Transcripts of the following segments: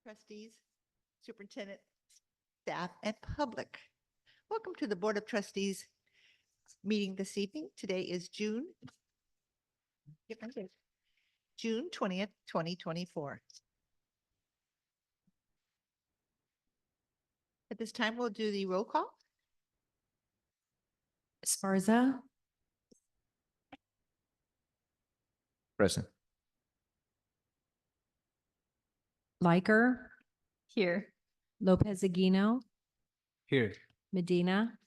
Trustees, superintendent, staff, and public. Welcome to the Board of Trustees meeting this evening. Today is June 20th, 2024. At this time, we'll do the roll call. Esparza, Present. Liker, Here. Lopez Aguino, Here. Medina,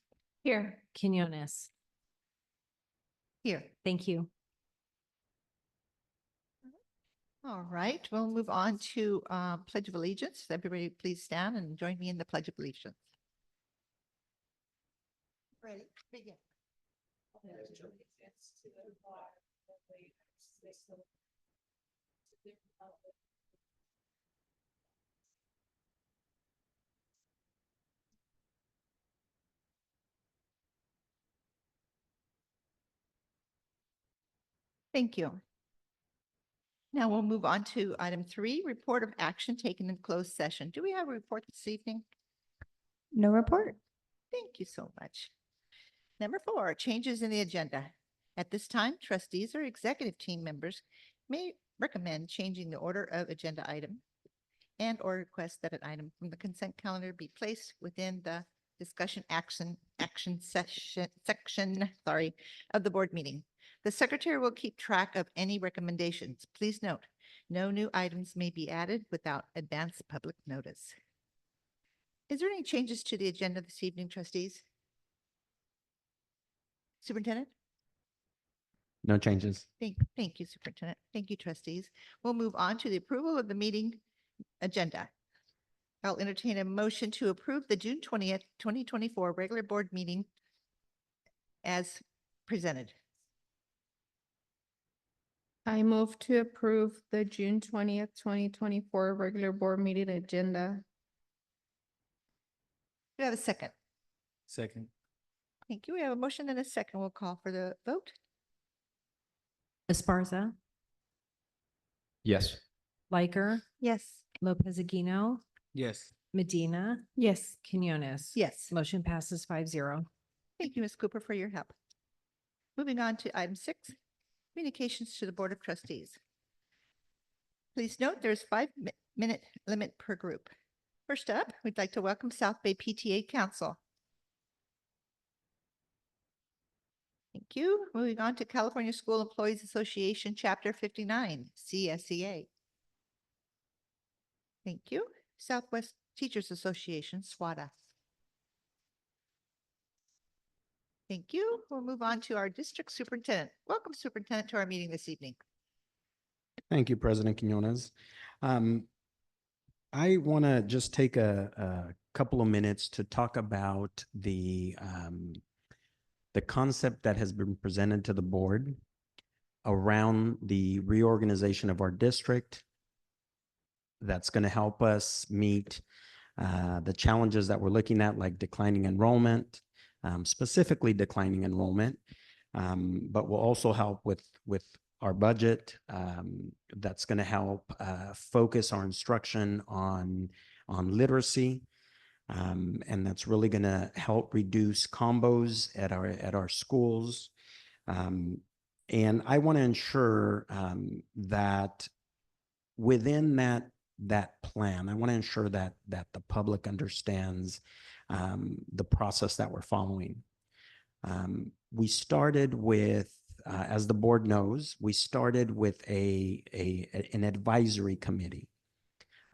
Here. Quinones. Here. Thank you. All right, we'll move on to Pledge of Allegiance. Everybody please stand and join me in the Pledge of Allegiance. Ready, begin. Thank you. Now we'll move on to item 3, report of action taken in closed session. Do we have a report this evening? No report. Thank you so much. Number 4, changes in the agenda. At this time, trustees or executive team members may recommend changing the order of agenda item and or request that an item from the consent calendar be placed within the discussion action section of the board meeting. The secretary will keep track of any recommendations. Please note, no new items may be added without advance public notice. Is there any changes to the agenda this evening, trustees? Superintendent? No changes. Thank you, Superintendent. Thank you, trustees. We'll move on to the approval of the meeting agenda. I'll entertain a motion to approve the June 20th, 2024 regular board meeting as presented. I move to approve the June 20th, 2024 regular board meeting agenda. Do I have a second? Second. Thank you. We have a motion and a second. We'll call for the vote. Esparza, Yes. Liker, Yes. Lopez Aguino, Yes. Medina, Yes. Quinones. Yes. Motion passes 5-0. Thank you, Ms. Cooper, for your help. Moving on to item 6, communications to the Board of Trustees. Please note there's 5-minute limit per group. First up, we'd like to welcome South Bay PTA Council. Thank you. Moving on to California School Employees Association, Chapter 59, CSEA. Thank you. Southwest Teachers Association, SWATA. Thank you. We'll move on to our district superintendent. Welcome, Superintendent, to our meeting this evening. Thank you, President Quinones. I want to just take a couple of minutes to talk about the concept that has been presented to the board around the reorganization of our district that's going to help us meet the challenges that we're looking at, like declining enrollment, specifically declining enrollment, but will also help with our budget. That's going to help focus our instruction on literacy, and that's really going to help reduce combos at our schools. And I want to ensure that within that plan, I want to ensure that the public understands the process that we're following. We started with, as the board knows, we started with an advisory committee.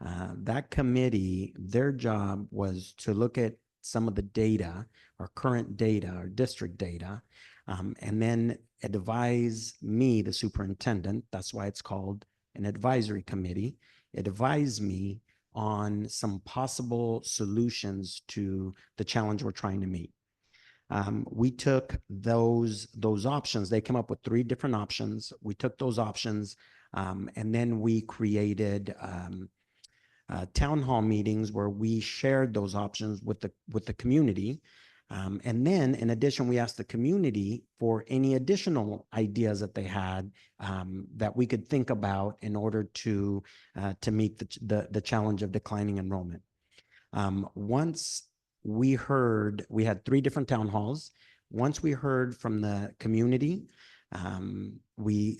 That committee, their job was to look at some of the data, our current data, our district data, and then advise me, the superintendent. That's why it's called an advisory committee. Advise me on some possible solutions to the challenge we're trying to meet. We took those options. They came up with 3 different options. We took those options, and then we created town hall meetings where we shared those options with the community And then in addition, we asked the community for any additional ideas that they had that we could think about in order to meet the challenge of declining enrollment. Once we heard, we had 3 different town halls. Once we heard from the community,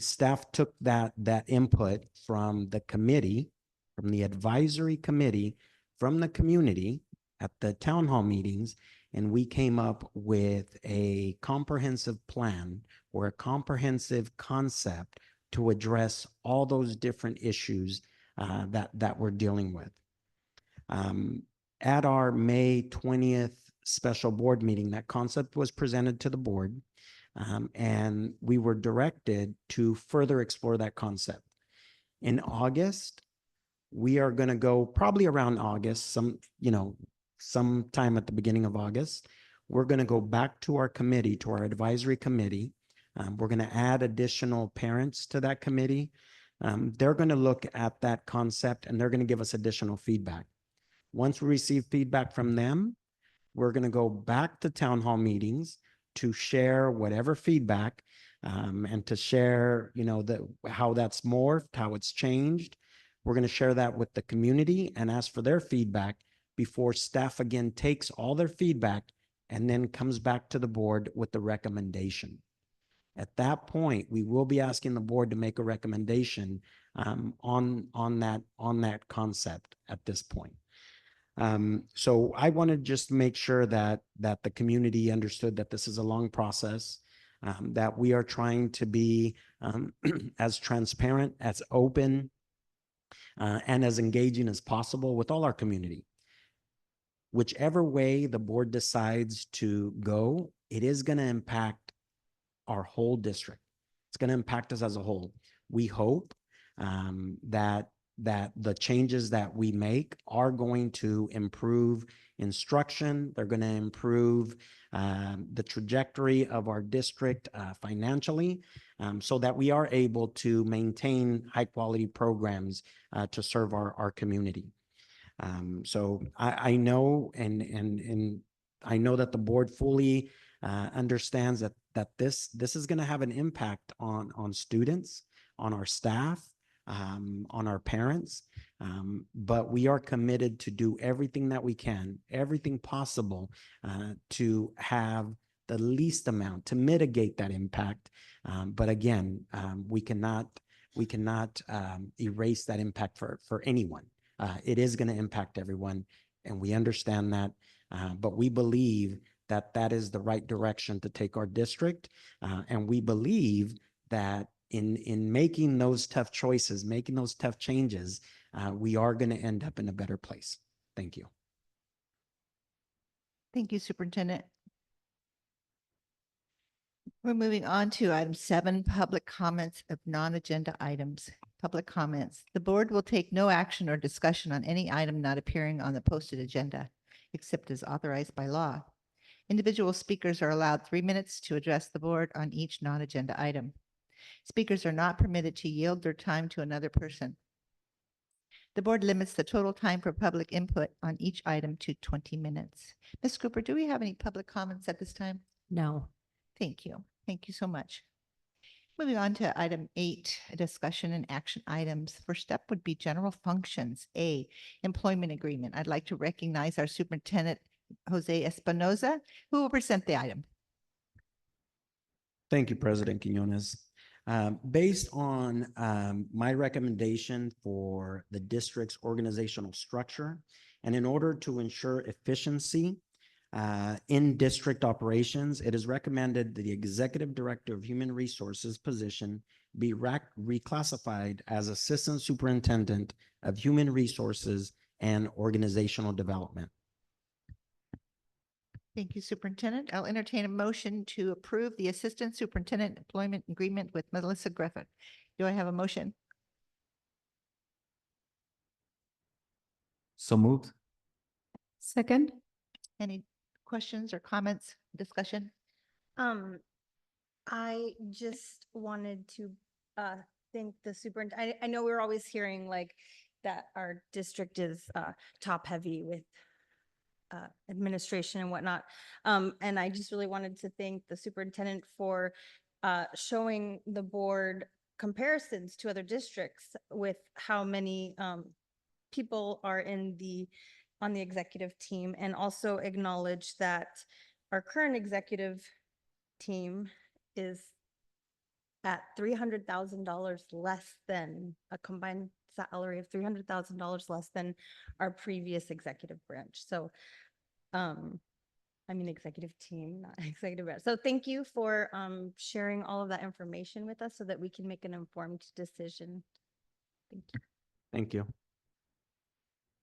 staff took that input from the committee, from the advisory committee, from the community at the town hall meetings, and we came up with a comprehensive plan or a comprehensive concept to address all those different issues that we're dealing with. At our May 20th special board meeting, that concept was presented to the board, and we were directed to further explore that concept. In August, we are going to go probably around August, sometime at the beginning of August. We're going to go back to our committee, to our advisory committee. We're going to add additional parents to that committee. They're going to look at that concept and they're going to give us additional feedback. Once we receive feedback from them, we're going to go back to town hall meetings to share whatever feedback and to share, how that's morphed, how it's changed. We're going to share that with the community and ask for their feedback before staff again takes all their feedback and then comes back to the board with the recommendation. At that point, we will be asking the board to make a recommendation on that concept at this point. So I want to just make sure that the community understood that this is a long process, that we are trying to be as transparent, as open, and as engaging as possible with all our community. Whichever way the board decides to go, it is going to impact our whole district. It's going to impact us as a whole. We hope that the changes that we make are going to improve instruction. They're going to improve the trajectory of our district financially, so that we are able to maintain high quality programs to serve our community. So I know, and I know that the board fully understands that this is going to have an impact on students, on our staff, on our parents, but we are committed to do everything that we can, everything possible to have the least amount to mitigate that impact. But again, we cannot erase that impact for anyone. It is going to impact everyone, and we understand that, but we believe that is the right direction to take our district, and we believe that in making those tough choices, making those tough changes, we are going to end up in a better place. Thank you. Thank you, Superintendent. We're moving on to item 7, public comments of non-agenda items. Public comments. The board will take no action or discussion on any item not appearing on the posted agenda, except as authorized by law. Individual speakers are allowed 3 minutes to address the board on each non-agenda item. Speakers are not permitted to yield their time to another person. The board limits the total time for public input on each item to 20 minutes. Ms. Cooper, do we have any public comments at this time? No. Thank you. Thank you so much. Moving on to item 8, discussion and action items. First step would be general functions. A, employment agreement. I'd like to recognize our superintendent, Jose Espinoza, who will present the item. Thank you, President Quinones. Based on my recommendation for the district's organizational structure, and in order to ensure efficiency in district operations, it is recommended that the Executive Director of Human Resources position be reclassified as Assistant Superintendent of Human Resources and Organizational Development. Thank you, Superintendent. I'll entertain a motion to approve the Assistant Superintendent Employment Agreement with Melissa Griffin. Do I have a motion? So moved. Second. Any questions or comments, discussion? I just wanted to thank the superintendent. I know we're always hearing like that our district is top heavy with administration and whatnot. And I just really wanted to thank the superintendent for showing the board comparisons to other districts with how many people are on the executive team, and also acknowledge that our current executive team is at $300,000 less than a combined salary of $300,000 less than our previous executive branch. So, I mean, executive team, not executive branch. So thank you for sharing all of that information with us so that we can make an informed decision. Thank you. Thank you.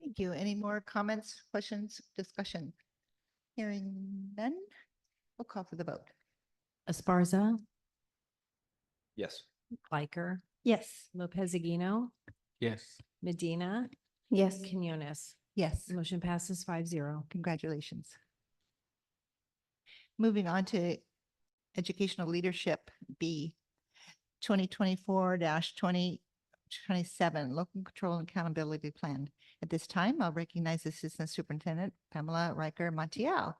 Thank you. Any more comments, questions, discussion? Hearing none, we'll call for the vote. Esparza, Yes. Biker, Yes. Lopez Aguino, Yes. Medina, Yes. Quinones. Yes, Motion passes 5-0. congratulations. Moving on to Educational Leadership B, 2024-2027 Local Control and Accountability Plan. At this time, I'll recognize Assistant Superintendent Pamela Riker Montiel,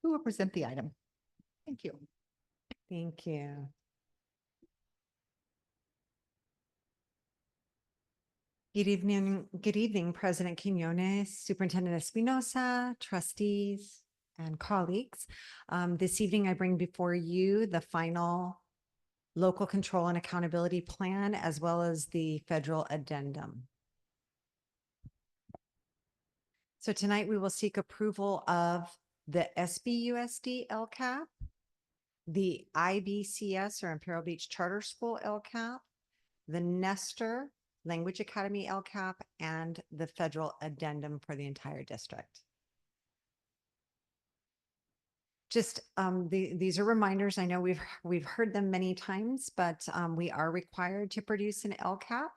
who will present the item. Thank you. Thank you. Good evening, President Quinones, Superintendent Espinosa, trustees, and colleagues. This evening, I bring before you the final local control and accountability plan, as well as the federal addendum. So tonight, we will seek approval of the SBUSD LCAP, the IBCS or Imperial Beach Charter School LCAP, the Nestor Language Academy LCAP, and the federal addendum for the entire district. Just these are reminders. I know we've heard them many times, but we are required to produce an LCAP.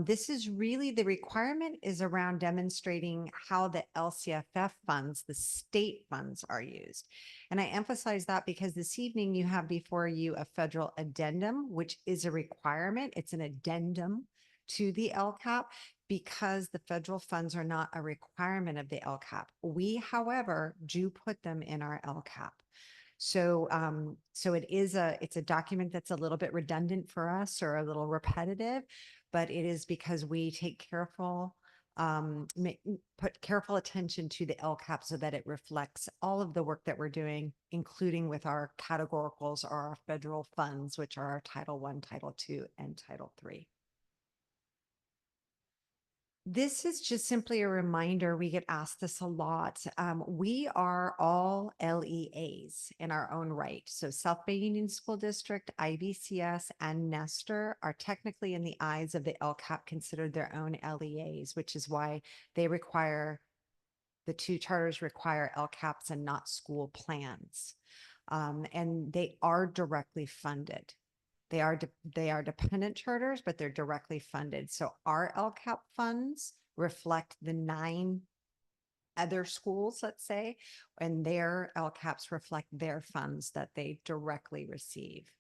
This is really the requirement is around demonstrating how the LCFF funds, the state funds, are used. And I emphasize that because this evening you have before you a federal addendum, which is a requirement. It's an addendum to the LCAP because the federal funds are not a requirement of the LCAP. We, however, do put them in our LCAP. So, it's a document that's a little bit redundant for us or a little repetitive, but it is because we take put careful attention to the LCAP so that it reflects all of the work that we're doing, including with our categoricals or our federal funds, which are our Title I, Title II, and Title III. This is just simply a reminder. We get asked this a lot. We are all LEAs in our own right. So South Bay Union School District, IBCS, and Nestor are technically in the eyes of the LCAP considered their own LEAs, which is why they require, the two charters require LCAPs and not school plans. And they are directly funded. They are dependent charters, but they're directly funded. So our LCAP funds reflect the 9 other schools, let's say, and their LCAPs reflect their funds that they directly receive.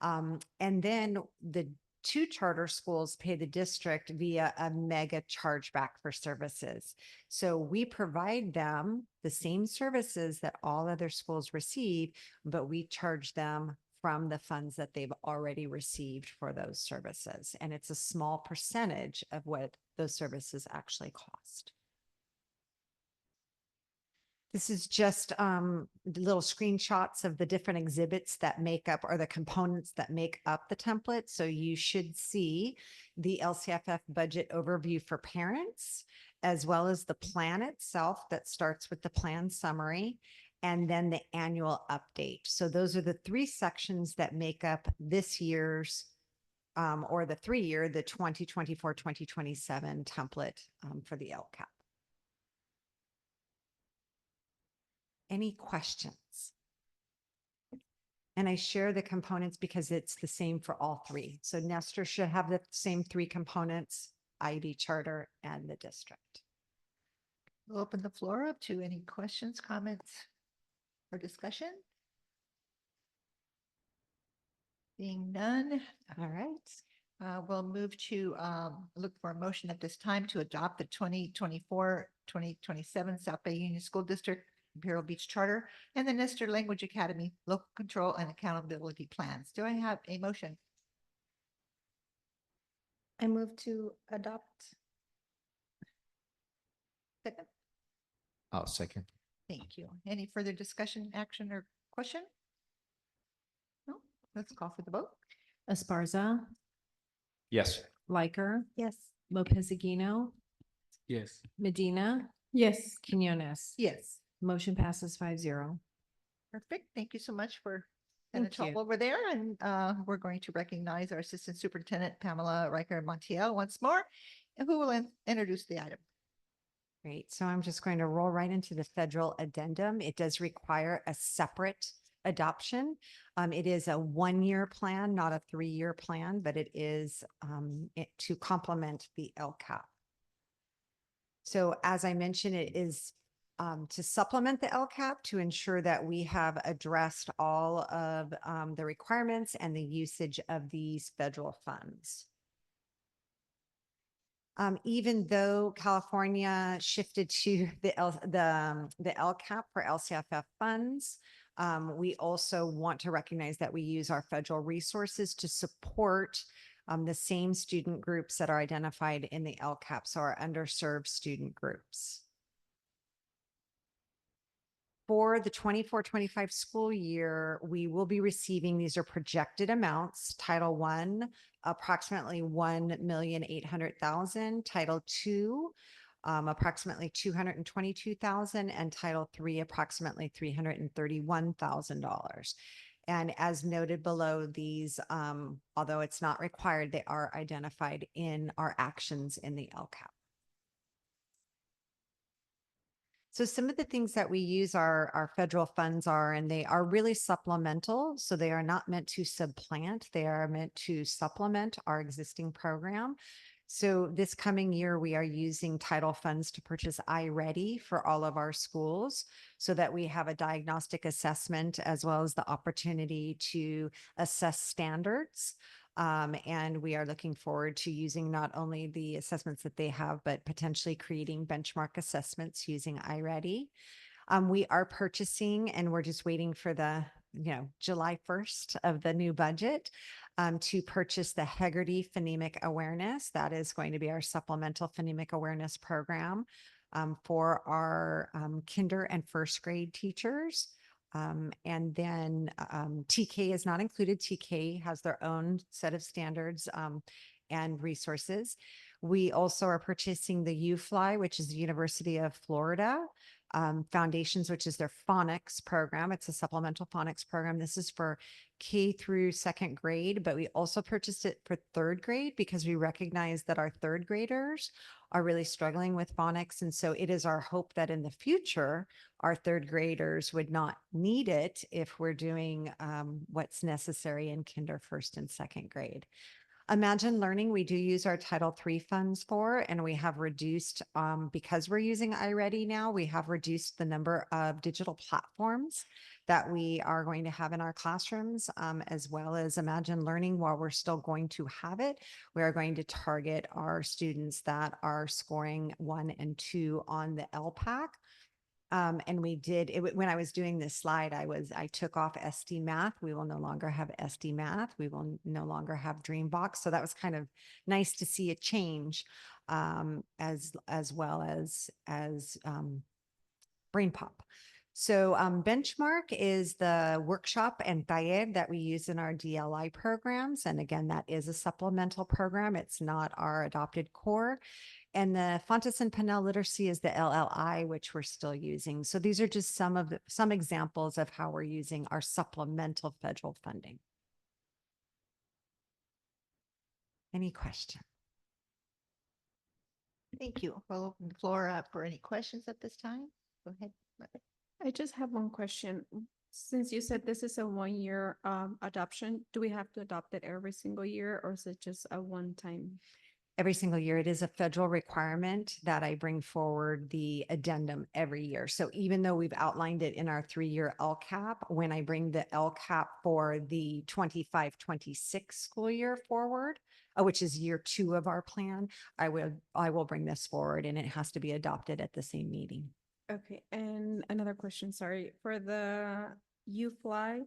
And then the 2 charter schools pay the district via a mega chargeback for services. So we provide them the same services that all other schools receive, but we charge them from the funds that they've already received for those services. And it's a small percentage of what those services actually cost. This is just little screenshots of the different exhibits that make up, or the components that make up the template. So you should see the LCFF budget overview for parents, as well as the plan itself that starts with the plan summary, and then the annual update. So those are the 3 sections that make up this year's or the 3-year, the 2024-2027 template for the LCAP. Any questions? And I share the components because it's the same for all 3. So Nestor should have the same 3 components, IB charter and the district. We'll open the floor up to any questions, comments, or discussion. Being none, All right. We'll move to look for a motion at this time to adopt the 2024-2027 South Bay Union School District Imperial Beach Charter and the Nestor Language Academy Local Control and Accountability Plans. Do I have a motion? I move to adopt. Second. I'll second. Thank you. Any further discussion, action, or question? No, let's call for the vote. Esparza, Yes. Liker, Yes. Lopez Aquino, Yes. Medina, Yes. Quinones. Yes. Motion passes 5-0. Perfect. Thank you so much for and the Thank you. trouble over there. And we're going to recognize our Assistant Superintendent Pamela Riker Montiel once more, and who will introduce the item. Great. So I'm just going to roll right into the federal addendum. It does require a separate adoption. It is a one-year plan, not a three-year plan, but it is to complement the LCAP. So as I mentioned, it is to supplement the LCAP to ensure that we have addressed all of the requirements and the usage of these federal funds. Even though California shifted to the LCAP for LCFF funds, we also want to recognize that we use our federal resources to support the same student groups that are identified in the LCAP, so our underserved student groups. For the 24-25 school year, we will be receiving, these are projected amounts, Title I, approximately 1,800,000, Title II, approximately 222,000, and Title III, approximately $331,000. And as noted below, these, although it's not required, they are identified in our actions in the LCAP. So some of the things that we use our federal funds are, and they are really supplemental. So they are not meant to supplant, they are meant to supplement our existing program. So this coming year, we are using title funds to purchase iReady for all of our schools so that we have a diagnostic assessment as well as the opportunity to assess standards. And we are looking forward to using not only the assessments that they have, but potentially creating benchmark assessments using iReady. We are purchasing, and we're just waiting for the, July 1st of the new budget to purchase the Hegarty Phonemic Awareness. That is going to be our supplemental phonemic awareness program for our kinder and first grade teachers. And then TK is not included. TK has their own set of standards and resources. We also are purchasing the UFly, which is the University of Florida Foundations, which is their phonics program. It's a supplemental phonics program. This is for K through second grade, but we also purchased it for third grade because we recognize that our third graders are really struggling with phonics. And so it is our hope that in the future, our third graders would not need it if we're doing what's necessary in kinder, first, and second grade. Imagine Learning, we do use our Title III funds for, and we have reduced, because we're using iReady now, we have reduced the number of digital platforms that we are going to have in our classrooms, as well as Imagine Learning. While we're still going to have it, we are going to target our students that are scoring 1 and 2 on the LPAC. And we did it when I was doing this slide, I took off SD Math. We will no longer have SD Math. We will no longer have Dreambox. So that was kind of nice to see a change, as well as BrainPop. So Benchmark is the workshop and taller that we use in our DLI programs. And again, that is a supplemental program. It's not our adopted core. And the Fontes and Pinnell Literacy is the LLI, which we're still using. So these are just some examples of how we're using our supplemental federal funding. Any question? Thank you. We'll open the floor up for any questions at this time. Go ahead. I just have one question. Since you said this is a 1-year adoption, do we have to adopt it every single year, or is it just a one-time? every single year. It is a federal requirement that I bring forward the addendum every year. So even though we've outlined it in our 3-year LCAP, when I bring the LCAP for the 25-26 school year forward, which is year 2 of our plan, I will bring this forward and it has to be adopted at the same meeting. Okay, and another question, sorry, for the U Fly,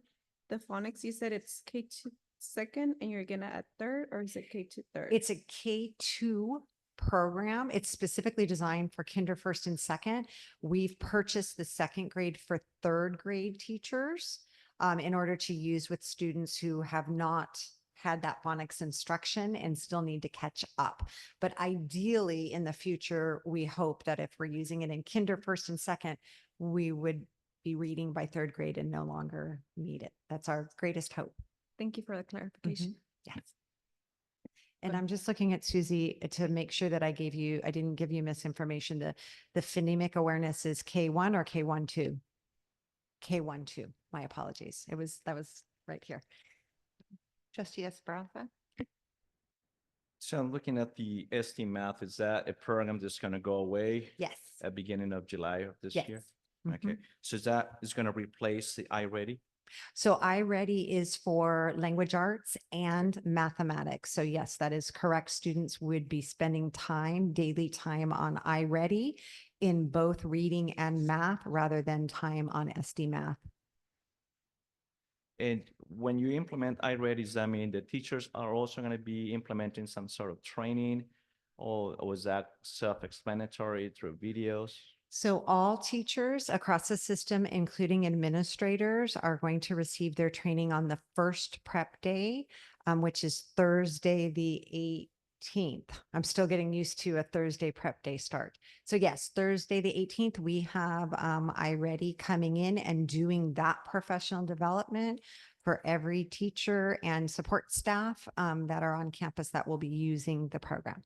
the phonics, you said it's K2 second and you're gonna add third, or is it K2 third? It's a K2 program. It's specifically designed for kinder first and second. We've purchased the second grade for third grade teachers in order to use with students who have not had that phonics instruction and still need to catch up. But ideally, in the future, we hope that if we're using it in kinder first and second, we would be reading by third grade and no longer need it. That's our greatest hope. Thank you for the clarification. Yes. And I'm just looking at Susie to make sure that I didn't give you misinformation. The phonemic awareness is K1 or K12? K12, my apologies. That was right here. Trustee Esperanza? So I'm looking at the SD Math. Is that a program that's going to go away Yes. at beginning of July of this Yes. year? Mhm. Okay, so that is going to replace the iReady? So iReady is for language arts and mathematics. So yes, that is correct. Students would be spending daily time on iReady in both reading and math rather than time on SD Math. And when you implement iReady, does that mean the teachers are also going to be implementing some sort of training? Or was that self-explanatory through videos? So all teachers across the system, including administrators, are going to receive their training on the first prep day, which is Thursday, the 18th. I'm still getting used to a Thursday prep day start. So yes, Thursday, the 18th, we have iReady coming in and doing that professional development for every teacher and support staff that are on campus that will be using the program.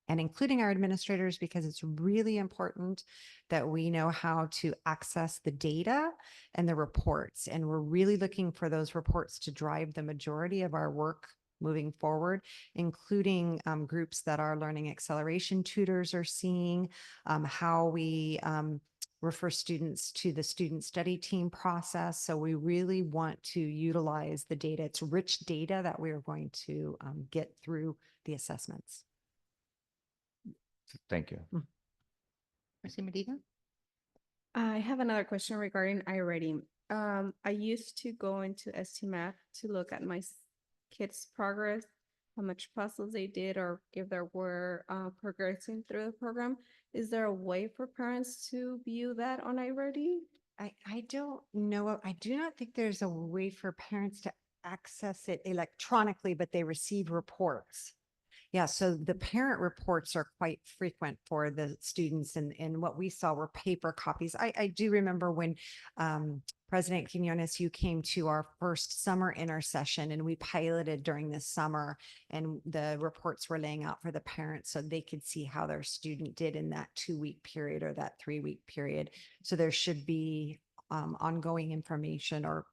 And including our administrators, because it's really important that we know how to access the data and the reports. And we're really looking for those reports to drive the majority of our work moving forward, including groups that our learning acceleration tutors are seeing, how we refer students to the student study team process. So we really want to utilize the data. It's rich data that we are going to get through the assessments. Thank you. Trustee Medina? I have another question regarding iReady. I used to go into ST Math to look at my kids' progress, how much puzzles they did, or if they were progressing through the program. Is there a way for parents to view that on iReady? I don't know. I do not think there's a way for parents to access it electronically, but they receive reports. Yeah, so the parent reports are quite frequent for the students, and what we saw were paper copies. I do remember when President Quinones, you came to our first summer intercession and we piloted during this summer, and the reports were laying out for the parents so they could see how their student did in that 2-week period or that 3-week period. So there should be ongoing information or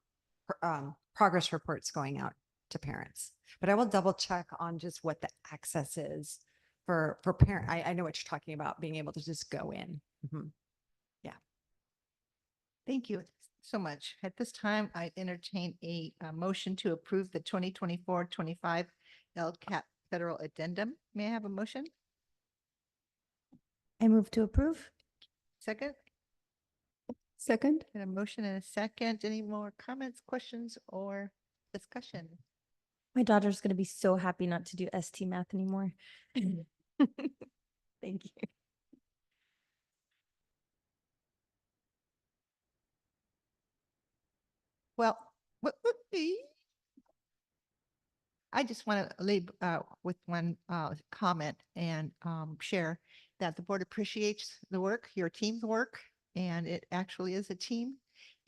progress reports going out to parents. But I will double check on just what the access is for parent. I know what you're talking about, being able to just go in. Mhm. Thank you so much. At this time, I entertain a motion to approve the 2024-25 LCAP federal addendum. May I have a motion? I move to approve. Second? Second? And a motion and a second. Any more comments, questions, or discussion? My daughter's going to be so happy not to do ST Math anymore. Thank you. Well, I just want to leave with one comment and share that the board appreciates the work, your team's work, and it actually is a team.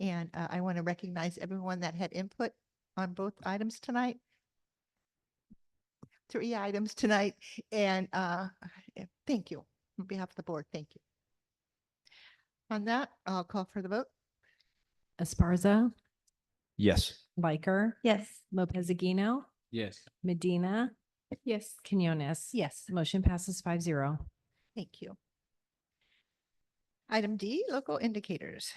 And I want to recognize everyone that had input on both items tonight. 3 items tonight. And thank you on behalf of the board. Thank you. On that, I'll call for the vote. Esparza, Yes. Biker, Yes. Lopez Aguino, Yes. Medina, Yes. Quinones. Yes. Motion passes 5-0. Thank you. Item D, local indicators.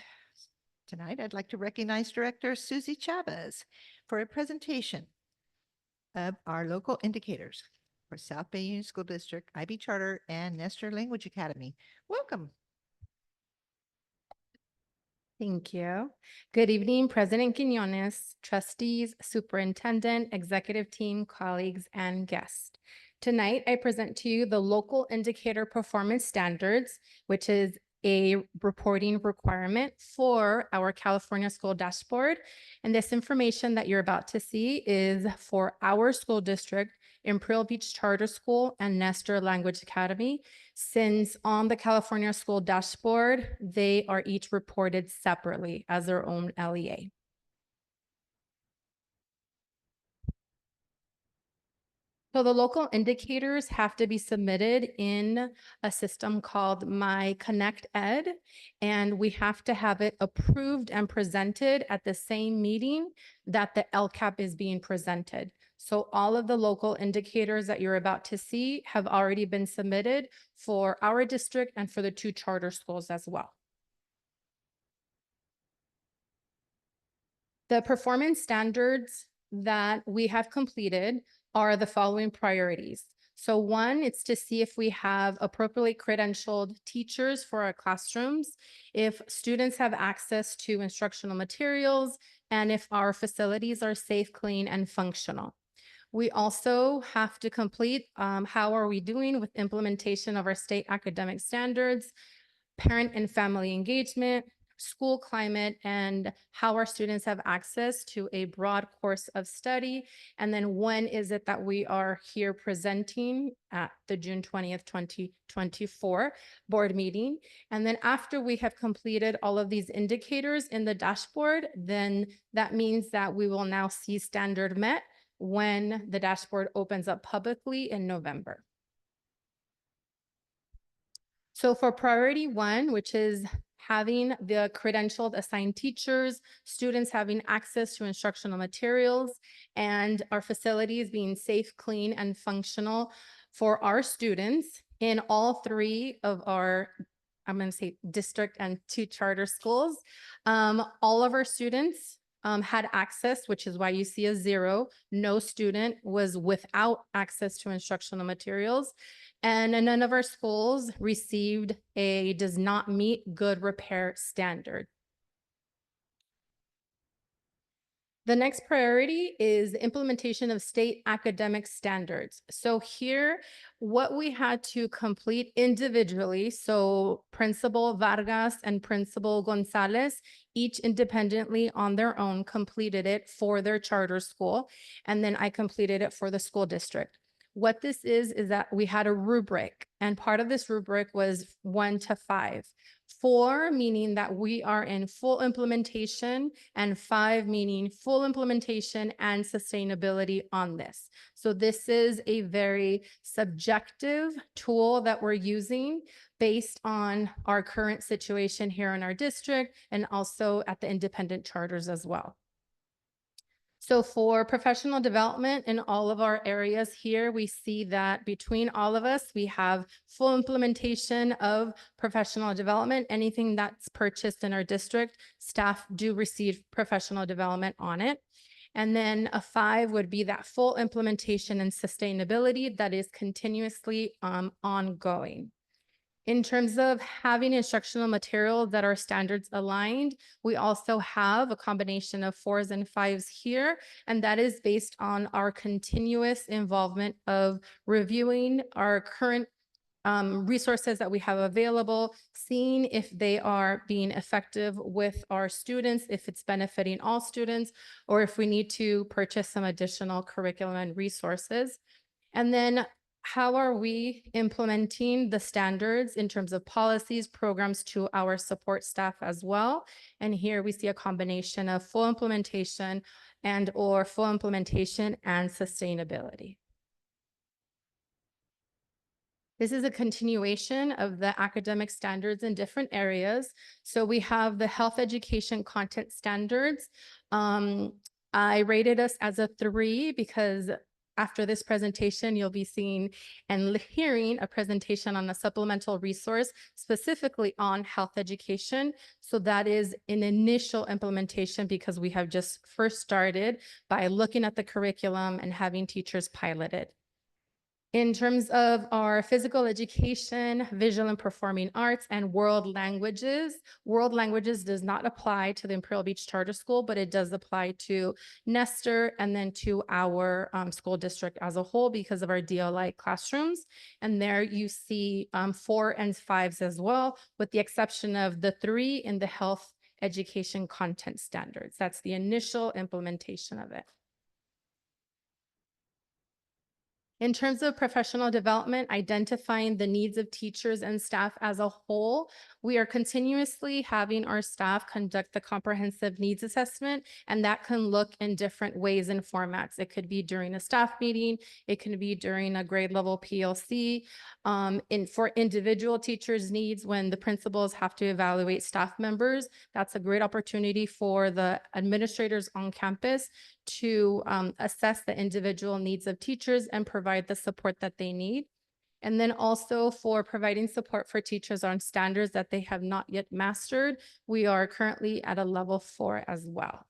Tonight, I'd like to recognize Director Susie Chavez for a presentation of our local indicators for South Bay Union School District, IB Charter, and Nestor Language Academy. Welcome. Thank you. Good evening, President Quinones, trustees, superintendent, executive team, colleagues, and guests. Tonight, I present to you the local indicator performance standards, which is a reporting requirement for our California School Dashboard. And this information that you're about to see is for our school district, Imperial Beach Charter School and Nestor Language Academy, since on the California School Dashboard, they are each reported separately as their own LEA. So the local indicators have to be submitted in a system called My Connect Ed, and we have to have it approved and presented at the same meeting that the LCAP is being presented. So all of the local indicators that you're about to see have already been submitted for our district and for the 2 charter schools as well. The performance standards that we have completed are the following priorities. So 1, it's to see if we have appropriately credentialed teachers for our classrooms, if students have access to instructional materials, and if our facilities are safe, clean, and functional. We also have to complete how are we doing with implementation of our state academic standards, parent and family engagement, school climate, and how our students have access to a broad course of study. And then when is it that we are here presenting at the June 20th, 2024 board meeting. And then after we have completed all of these indicators in the dashboard, then that means that we will now see standard met when the dashboard opens up publicly in November. So for priority 1, which is having the credentialed assigned teachers, students having access to instructional materials, and our facilities being safe, clean, and functional for our students in all 3 of our, I'm going to say district and 2 charter schools. All of our students had access, which is why you see a 0. No student was without access to instructional materials. And none of our schools received a does not meet good repair standard. The next priority is the implementation of state academic standards. So here, what we had to complete individually, so Principal Vargas and Principal Gonzalez, each independently on their own completed it for their charter school, and then I completed it for the school district. What this is that we had a rubric, and part of this rubric was 1 to 5. 4 meaning that we are in full implementation, and 5 meaning full implementation and sustainability on this. So this is a very subjective tool that we're using based on our current situation here in our district and also at the independent charters as well. So for professional development in all of our areas here, we see that between all of us, we have full implementation of professional development. Anything that's purchased in our district, staff do receive professional development on it. And then a 5 would be that full implementation and sustainability that is continuously ongoing. In terms of having instructional materials that are standards aligned, we also have a combination of 4s and 5s here, and that is based on our continuous involvement of reviewing our current resources that we have available, seeing if they are being effective with our students, if it's benefiting all students, or if we need to purchase some additional curriculum and resources. And then how are we implementing the standards in terms of policies, programs to our support staff as well? And here we see a combination of full implementation and sustainability. This is a continuation of the academic standards in different areas. So we have the health education content standards. I rated us as a 3 because after this presentation, you'll be seeing and hearing a presentation on a supplemental resource specifically on health education. So that is an initial implementation because we have just first started by looking at the curriculum and having teachers pilot it. In terms of our physical education, visual and performing arts, and world languages does not apply to the Imperial Beach Charter School, but it does apply to Nestor and then to our school district as a whole because of our DLI classrooms. And there you see 4 and 5s as well, with the exception of the 3 in the health education content standards. That's the initial implementation of it. In terms of professional development, identifying the needs of teachers and staff as a whole, we are continuously having our staff conduct the comprehensive needs assessment, and that can look in different ways and formats. It could be during a staff meeting, it can be during a grade level PLC, for individual teachers' needs when the principals have to evaluate staff members. That's a great opportunity for the administrators on campus to assess the individual needs of teachers and provide the support that they need. And then also for providing support for teachers on standards that they have not yet mastered, we are currently at a level 4 as well.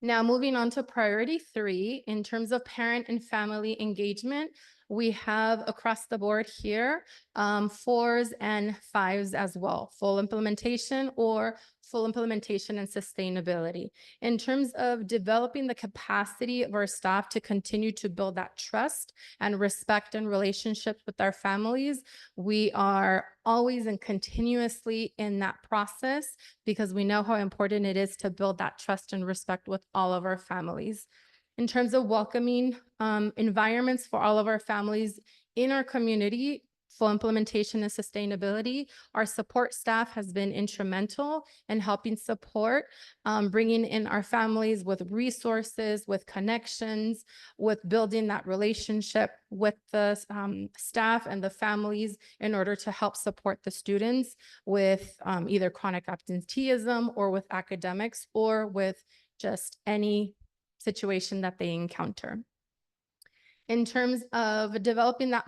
Now, moving on to priority 3, in terms of parent and family engagement, we have across the board here 4s and 5s as well, full implementation or full implementation and sustainability. In terms of developing the capacity of our staff to continue to build that trust and respect and relationships with our families, we are always and continuously in that process because we know how important it is to build that trust and respect with all of our families. In terms of welcoming environments for all of our families in our community, full implementation and sustainability, our support staff has been instrumental in helping support, bringing in our families with resources, with connections, with building that relationship with the staff and the families in order to help support the students with either chronic absenteeism or with academics or with just any situation that they encounter. In terms of developing that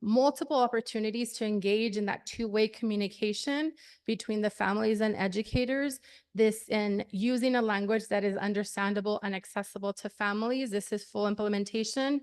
multiple opportunities to engage in that two-way communication between the families and educators, this in using a language that is understandable and accessible to families, this is full implementation.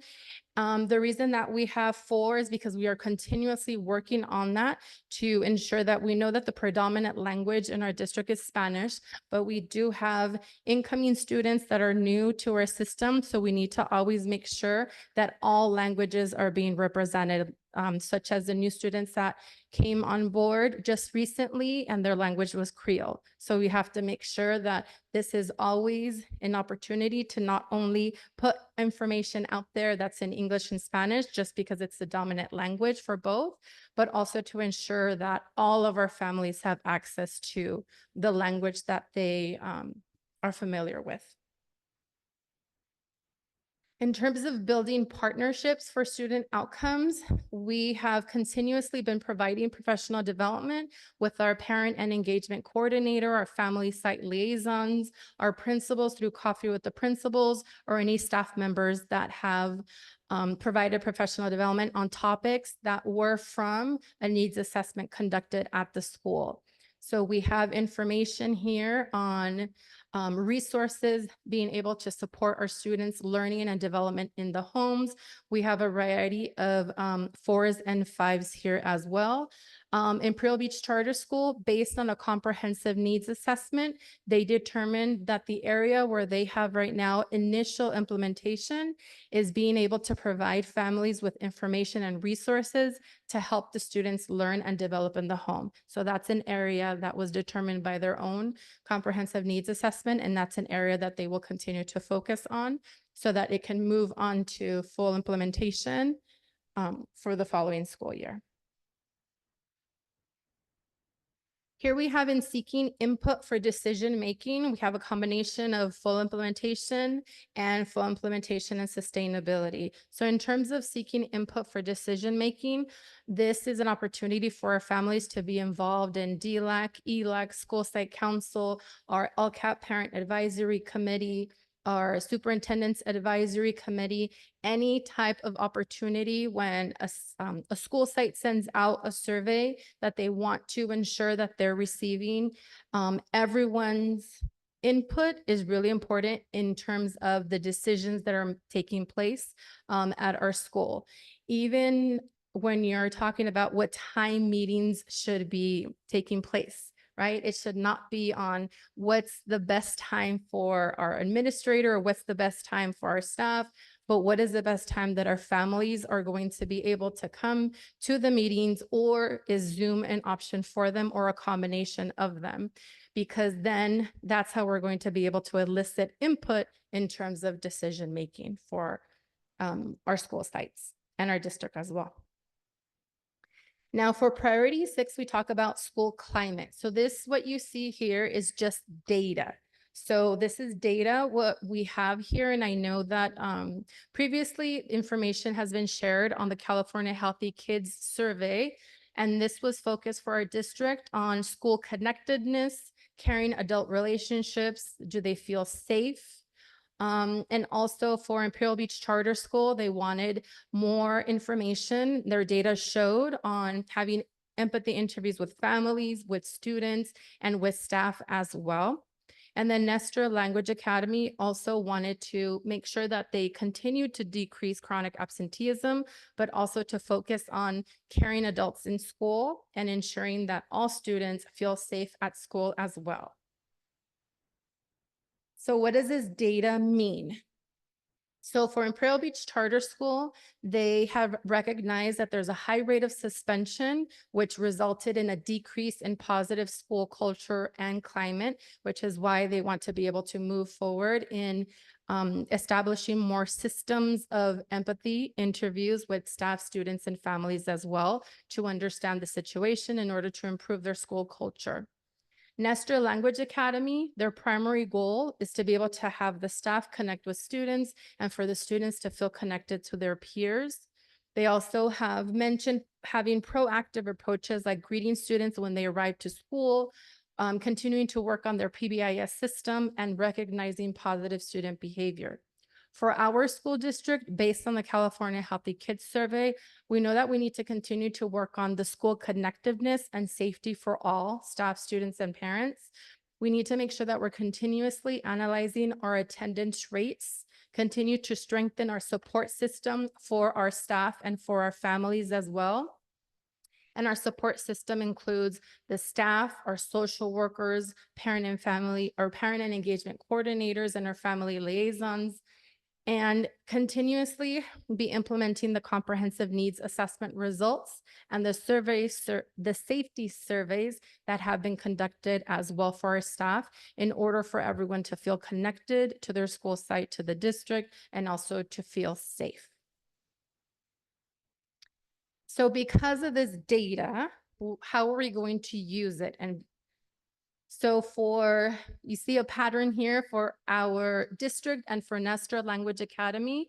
The reason that we have 4 is because we are continuously working on that to ensure that we know that the predominant language in our district is Spanish, but we do have incoming students that are new to our system. So we need to always make sure that all languages are being represented, such as the new students that came on board just recently and their language was Creole. So we have to make sure that this is always an opportunity to not only put information out there that's in English and Spanish just because it's the dominant language for both, but also to ensure that all of our families have access to the language that they are familiar with. In terms of building partnerships for student outcomes, we have continuously been providing professional development with our parent and engagement coordinator, our family site liaisons, our principals through Coffee with the Principals, or any staff members that have provided professional development on topics that were from a needs assessment conducted at the school. So we have information here on resources being able to support our students' learning and development in the homes. We have a variety of 4s and 5s here as well. Imperial Beach Charter School, based on a comprehensive needs assessment, they determined that the area where they have right now initial implementation is being able to provide families with information and resources to help the students learn and develop in the home. So that's an area that was determined by their own comprehensive needs assessment, and that's an area that they will continue to focus on so that it can move on to full implementation for the following school year. Here we have in seeking input for decision-making, we have a combination of full implementation and full implementation and sustainability. So in terms of seeking input for decision-making, this is an opportunity for our families to be involved in DLAC, ELAC, School Site Council, our LCAP Parent Advisory Committee, our superintendent's advisory committee, any type of opportunity when a school site sends out a survey that they want to ensure that they're receiving everyone's input is really important in terms of the decisions that are taking place at our school. Even when you're talking about what time meetings should be taking place, right? It should not be on what's the best time for our administrator or what's the best time for our staff, but what is the best time that our families are going to be able to come to the meetings, or is Zoom an option for them, or a combination of them? Because then that's how we're going to be able to elicit input in terms of decision-making for our school sites and our district as well. Now for priority 6, we talk about school climate. So this, what you see here is just data. So this is data, what we have here. And I know that previously information has been shared on the California Healthy Kids Survey. And this was focused for our district on school connectedness, caring adult relationships. Do they feel safe? And also for Imperial Beach Charter School, they wanted more information. Their data showed on having empathy interviews with families, with students, and with staff as well. And then Nestor Language Academy also wanted to make sure that they continued to decrease chronic absenteeism, but also to focus on caring adults in school and ensuring that all students feel safe at school as well. So what does this data mean? So for Imperial Beach Charter School, they have recognized that there's a high rate of suspension, which resulted in a decrease in positive school culture and climate, which is why they want to be able to move forward in establishing more systems of empathy interviews with staff, students, and families as well to understand the situation in order to improve their school culture. Nestor Language Academy, their primary goal is to be able to have the staff connect with students and for the students to feel connected to their peers. They also have mentioned having proactive approaches like greeting students when they arrive to school, continuing to work on their PBIS system, and recognizing positive student behavior. For our school district, based on the California Healthy Kids Survey, we know that we need to continue to work on the school connectiveness and safety for all staff, students, and parents. We need to make sure that we're continuously analyzing our attendance rates, continue to strengthen our support system for our staff and for our families as well. And our support system includes the staff, our social workers, parent and family, our parent and engagement coordinators, and our family liaisons, and continuously be implementing the comprehensive needs assessment results and the safety surveys that have been conducted as well for our staff in order for everyone to feel connected to their school site, to the district, and also to feel safe. So because of this data, how are we going to use it? And so you see a pattern here for our district and for Nestor Language Academy.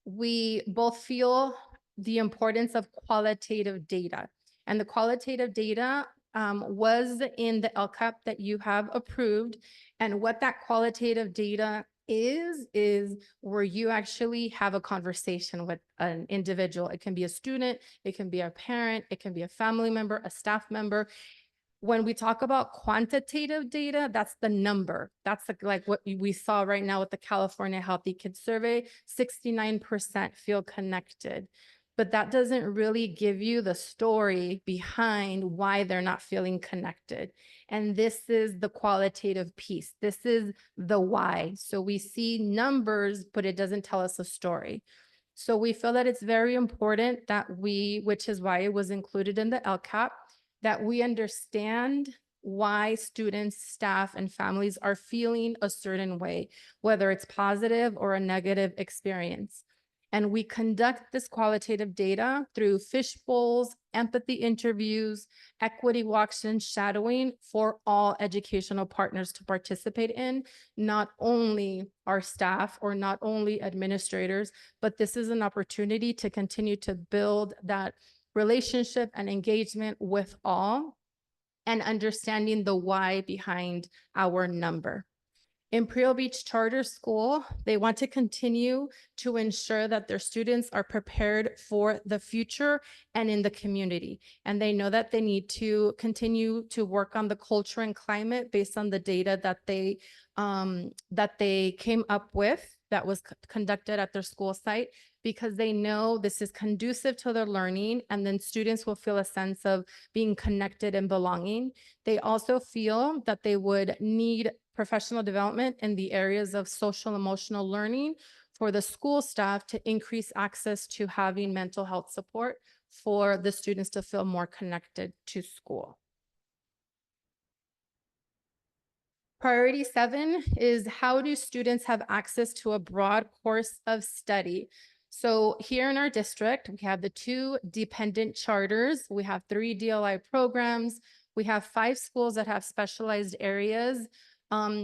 We both feel the importance of qualitative data. And the qualitative data was in the LCAP that you have approved. And what that qualitative data is where you actually have a conversation with an individual. It can be a student, it can be a parent, it can be a family member, a staff member. When we talk about quantitative data, that's the number. That's like what we saw right now with the California Healthy Kids Survey, 69% feel connected. But that doesn't really give you the story behind why they're not feeling connected. And this is the qualitative piece. This is the why. So we see numbers, but it doesn't tell us a story. So we feel that it's very important that which is why it was included in the LCAP, that we understand why students, staff, and families are feeling a certain way, whether it's positive or a negative experience. And we conduct this qualitative data through fish bowls, empathy interviews, equity walks, and shadowing for all educational partners to participate in, not only our staff or not only administrators, but this is an opportunity to continue to build that relationship and engagement with all and understanding the why behind our number. Imperial Beach Charter School, they want to continue to ensure that their students are prepared for the future and in the community. And they know that they need to continue to work on the culture and climate based on the data that they came up with that was conducted at their school site, because they know this is conducive to their learning, and then students will feel a sense of being connected and belonging. They also feel that they would need professional development in the areas of social emotional learning for the school staff to increase access to having mental health support for the students to feel more connected to school. Priority 7 is how do students have access to a broad course of study? So here in our district, we have the 2 dependent charters. We have 3 DLI programs. We have 5 schools that have specialized areas.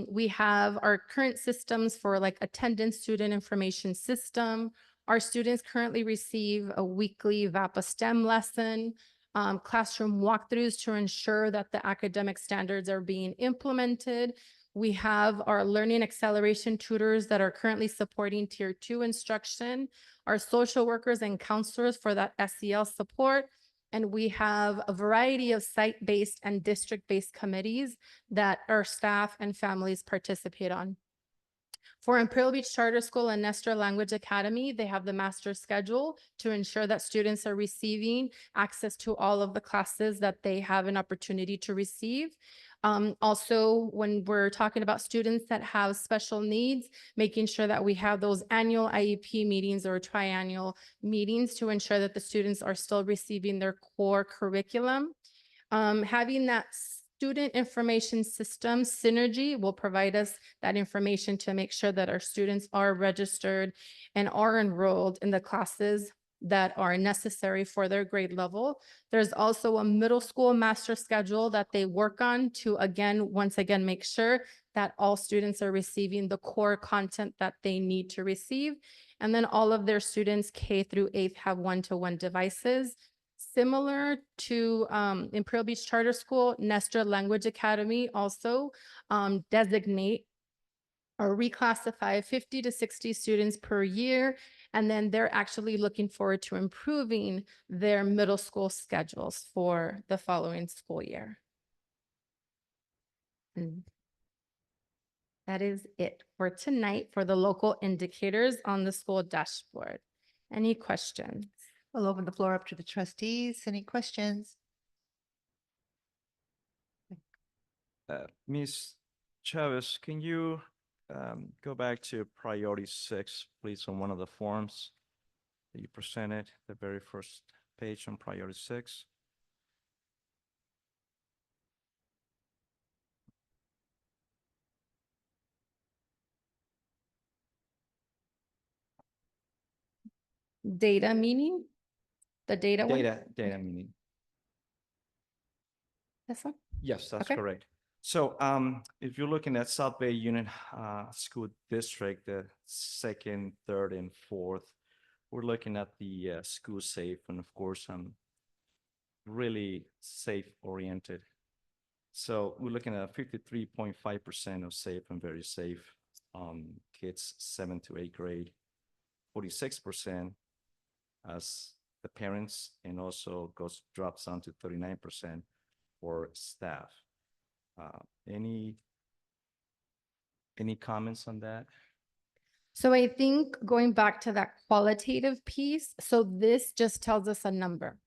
We have our current systems for like attendance student information system. Our students currently receive a weekly VAPA STEM lesson, classroom walkthroughs to ensure that the academic standards are being implemented. We have our learning acceleration tutors that are currently supporting Tier 2 instruction, our social workers and counselors for that SEL support. And we have a variety of site-based and district-based committees that our staff and families participate on. For Imperial Beach Charter School and Nestor Language Academy, they have the master schedule to ensure that students are receiving access to all of the classes that they have an opportunity to receive. Also, when we're talking about students that have special needs, making sure that we have those annual IEP meetings or triannual meetings to ensure that the students are still receiving their core curriculum. Having that student information system synergy will provide us that information to make sure that our students are registered and are enrolled in the classes that are necessary for their grade level. There's also a middle school master schedule that they work on to once again, make sure that all students are receiving the core content that they need to receive. And then all of their students K through 8th have one-to-one devices. Similar to Imperial Beach Charter School, Nestor Language Academy also designate or reclassify 50 to 60 students per year. And then they're actually looking forward to improving their middle school schedules for the following school year. And that is it for tonight for the local indicators on the school dashboard. Any questions? We'll open the floor up to the trustees. Any questions? Ms. Chavez, can you go back to priority 6, please, on one of the forms that you presented, the very first page on priority 6? Data meaning? The data one? Data meaning. This one? Yes, that's Okay. correct. So if you're looking at South Bay Union School District, the 2nd, 3rd, and 4th, we're looking at the school safe, and of course, really safe oriented. So we're looking at 53.5% of safe and very safe kids 7th to 8th grade, 46% as the parents, and also drops down to 39% for staff. Any comments on that? So I think going back to that qualitative piece, so this just tells us a number.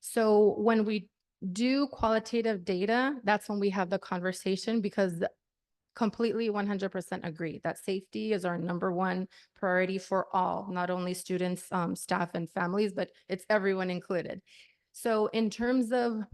So when we do qualitative data, that's when we have the conversation, because completely 100% agree that safety is our #1 priority for all, not only students, staff, and families, but it's everyone included. So in terms of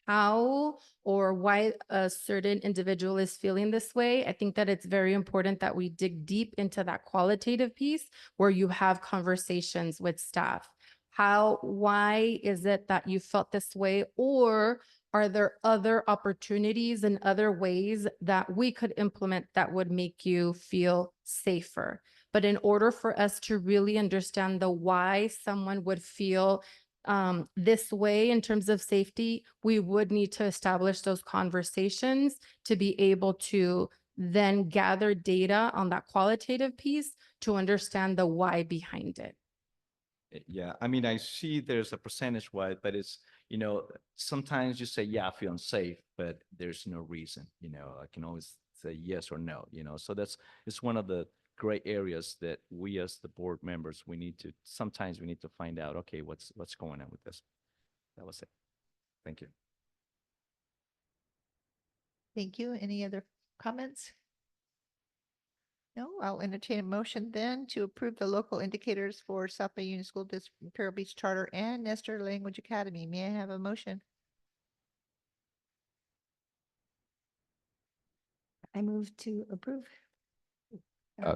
how or why a certain individual is feeling this way, I think that it's very important that we dig deep into that qualitative piece where you have conversations with staff. Why is it that you felt this way? Or are there other opportunities and other ways that we could implement that would make you feel safer? But in order for us to really understand the why someone would feel this way in terms of safety, we would need to establish those conversations to be able to then gather data on that qualitative piece to understand the why behind it. Yeah, I mean, I see there's a percentage wise, but it's, sometimes you say, yeah, I feel unsafe, but there's no reason, I can always say yes or no, so it's one of the gray areas that we as the board members, sometimes we need to find out, okay, what's going on with this? That was it. Thank you. Thank you. Any other comments? No, I'll entertain a motion then to approve the local indicators for South Bay Union School District, Imperial Beach Charter, and Nestor Language Academy. May I have a motion? I move to approve.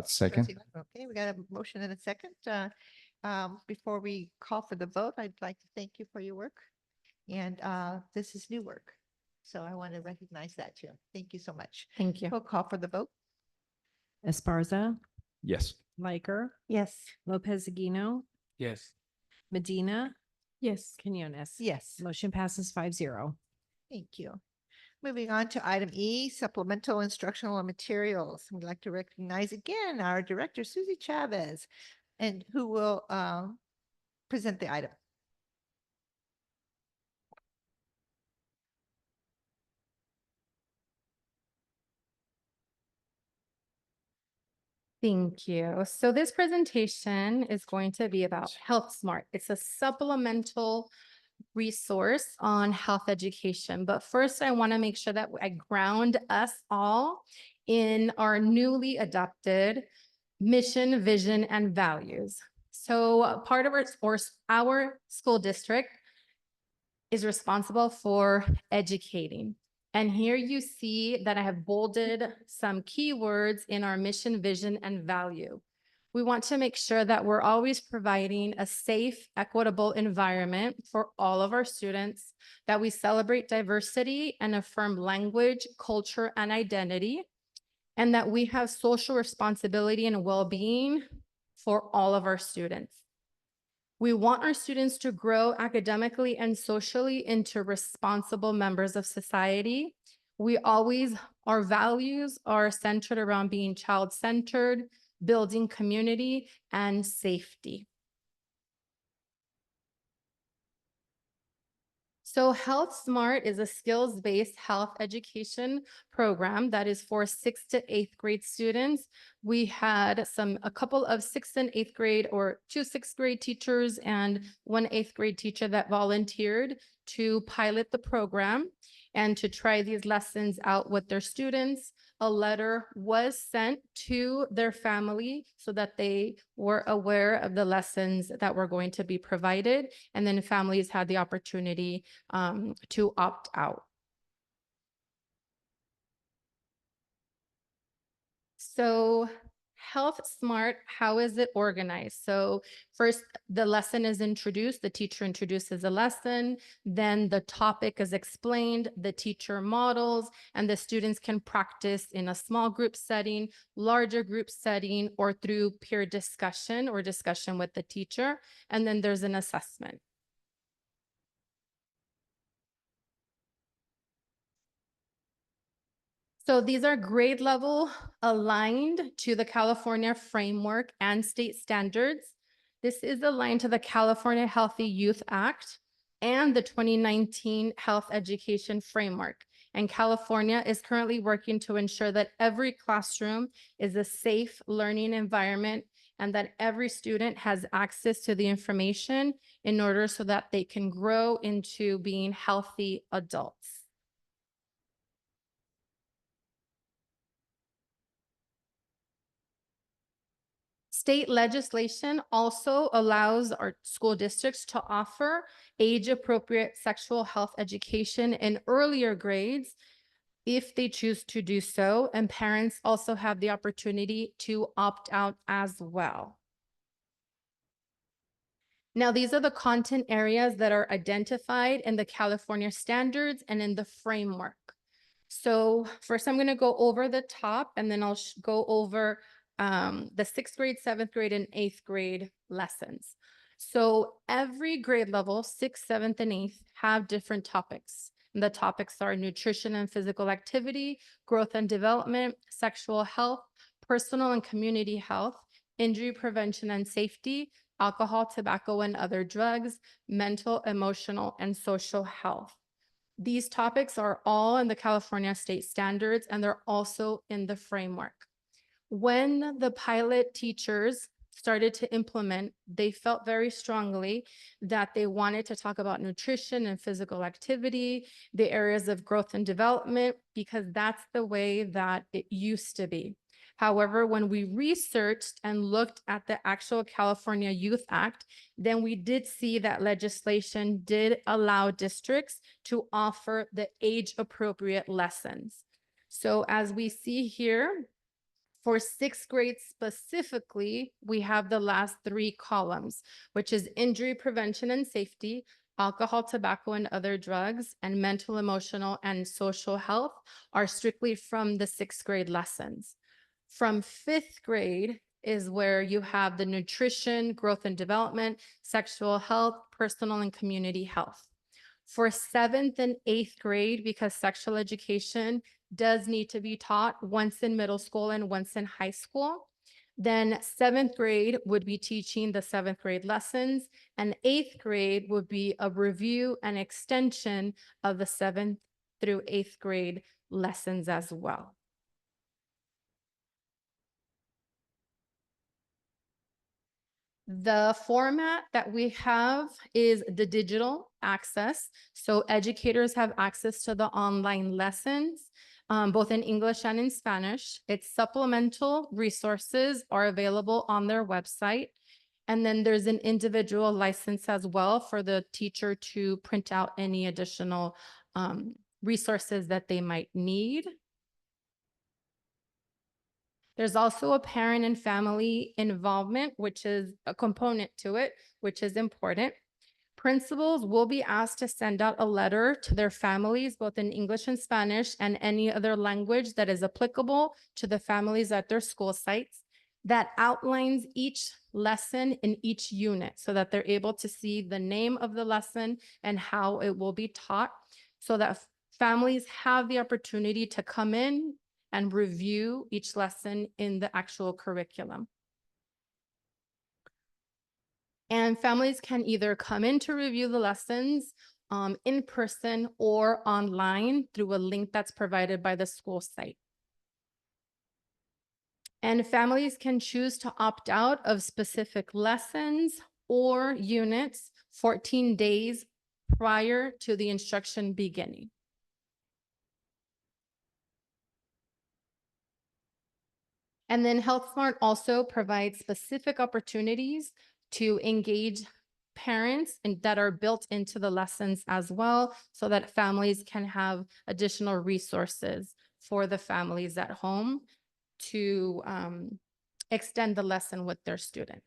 Second. Trustee Lang. Okay, we got a motion and a second. Before we call for the vote, I'd like to thank you for your work. And this is new work. So I want to recognize that too. Thank you so much. Thank you. We'll call for the vote. Esparza, Yes. Liker, Yes. Lopez Aguino, Yes. Medina, Yes. Quinones. Yes. Motion passes 5-0. Thank you. Moving on to item E, supplemental instructional materials. We'd like to recognize again our director, Susie Chavez, and who will present the item. Thank you. So this presentation is going to be about Health Smart. It's a supplemental resource on health education. But first, I want to make sure that I ground us all in our newly adopted mission, vision, and values. So part of our school district is responsible for educating. And here you see that I have bolded some keywords in our mission, vision, and value. We want to make sure that we're always providing a safe, equitable environment for all of our students, that we celebrate diversity and affirm language, culture, and identity, and that we have social responsibility and well-being for all of our students. We want our students to grow academically and socially into responsible members of society. Our values are centered around being child-centered, building community, and safety. So Health Smart is a skills-based health education program that is for 6th to 8th grade students. We had a couple of 6th and 8th grade or 2 6th grade teachers and 1 8th grade teacher that volunteered to pilot the program and to try these lessons out with their students. A letter was sent to their family so that they were aware of the lessons that were going to be provided. And then families had the opportunity to opt out. So Health Smart, how is it organized? So first, the lesson is introduced, the teacher introduces a lesson, then the topic is explained, the teacher models, and the students can practice in a small group setting, larger group setting, or through peer discussion or discussion with the teacher. And then there's an assessment. So these are grade level aligned to the California framework and state standards. This is aligned to the California Healthy Youth Act and the 2019 Health Education Framework. And California is currently working to ensure that every classroom is a safe learning environment and that every student has access to the information in order so that they can grow into being healthy adults. State legislation also allows our school districts to offer age-appropriate sexual health education in earlier grades if they choose to do so, and parents also have the opportunity to opt out as well. Now, these are the content areas that are identified in the California standards and in the framework. So first, I'm going to go over the top, and then I'll go over the 6th grade, 7th grade, and 8th grade lessons. So every grade level, 6th, 7th, and 8th have different topics. And the topics are nutrition and physical activity, growth and development, sexual health, personal and community health, injury prevention and safety, alcohol, tobacco, and other drugs, mental, emotional, and social health. These topics are all in the California state standards, and they're also in the framework. When the pilot teachers started to implement, they felt very strongly that they wanted to talk about nutrition and physical activity, the areas of growth and development, because that's the way that it used to be. However, when we researched and looked at the actual California Youth Act, then we did see that legislation did allow districts to offer the age-appropriate lessons. So as we see here, for sixth grade specifically, we have the last three columns, which is injury prevention and safety, alcohol, tobacco, and other drugs, and mental, emotional, and social health are strictly from the sixth grade lessons. From fifth grade is where you have the nutrition, growth and development, sexual health, personal and community health. For seventh and eighth grade, because sexual education does need to be taught once in middle school and once in high school, then seventh grade would be teaching the seventh grade lessons, and eighth grade would be a review and extension of the seventh through eighth grade lessons as well. The format that we have is the digital access. So educators have access to the online lessons, both in English and in Spanish. Its supplemental resources are available on their website. And then there's an individual license as well for the teacher to print out any additional resources that they might need. There's also a parent and family involvement, which is a component to it, which is important. Principals will be asked to send out a letter to their families, both in English and Spanish, and any other language that is applicable to the families at their school sites, that outlines each lesson in each unit so that they're able to see the name of the lesson and how it will be taught, so that families have the opportunity to come in and review each lesson in the actual curriculum. And families can either come in to review the lessons in person or online through a link that's provided by the school site. And families can choose to opt out of specific lessons or units 14 days prior to the instruction beginning. And then HealthSmart also provides specific opportunities to engage parents and that are built into the lessons as well, so that families can have additional resources for the families at home to extend the lesson with their student.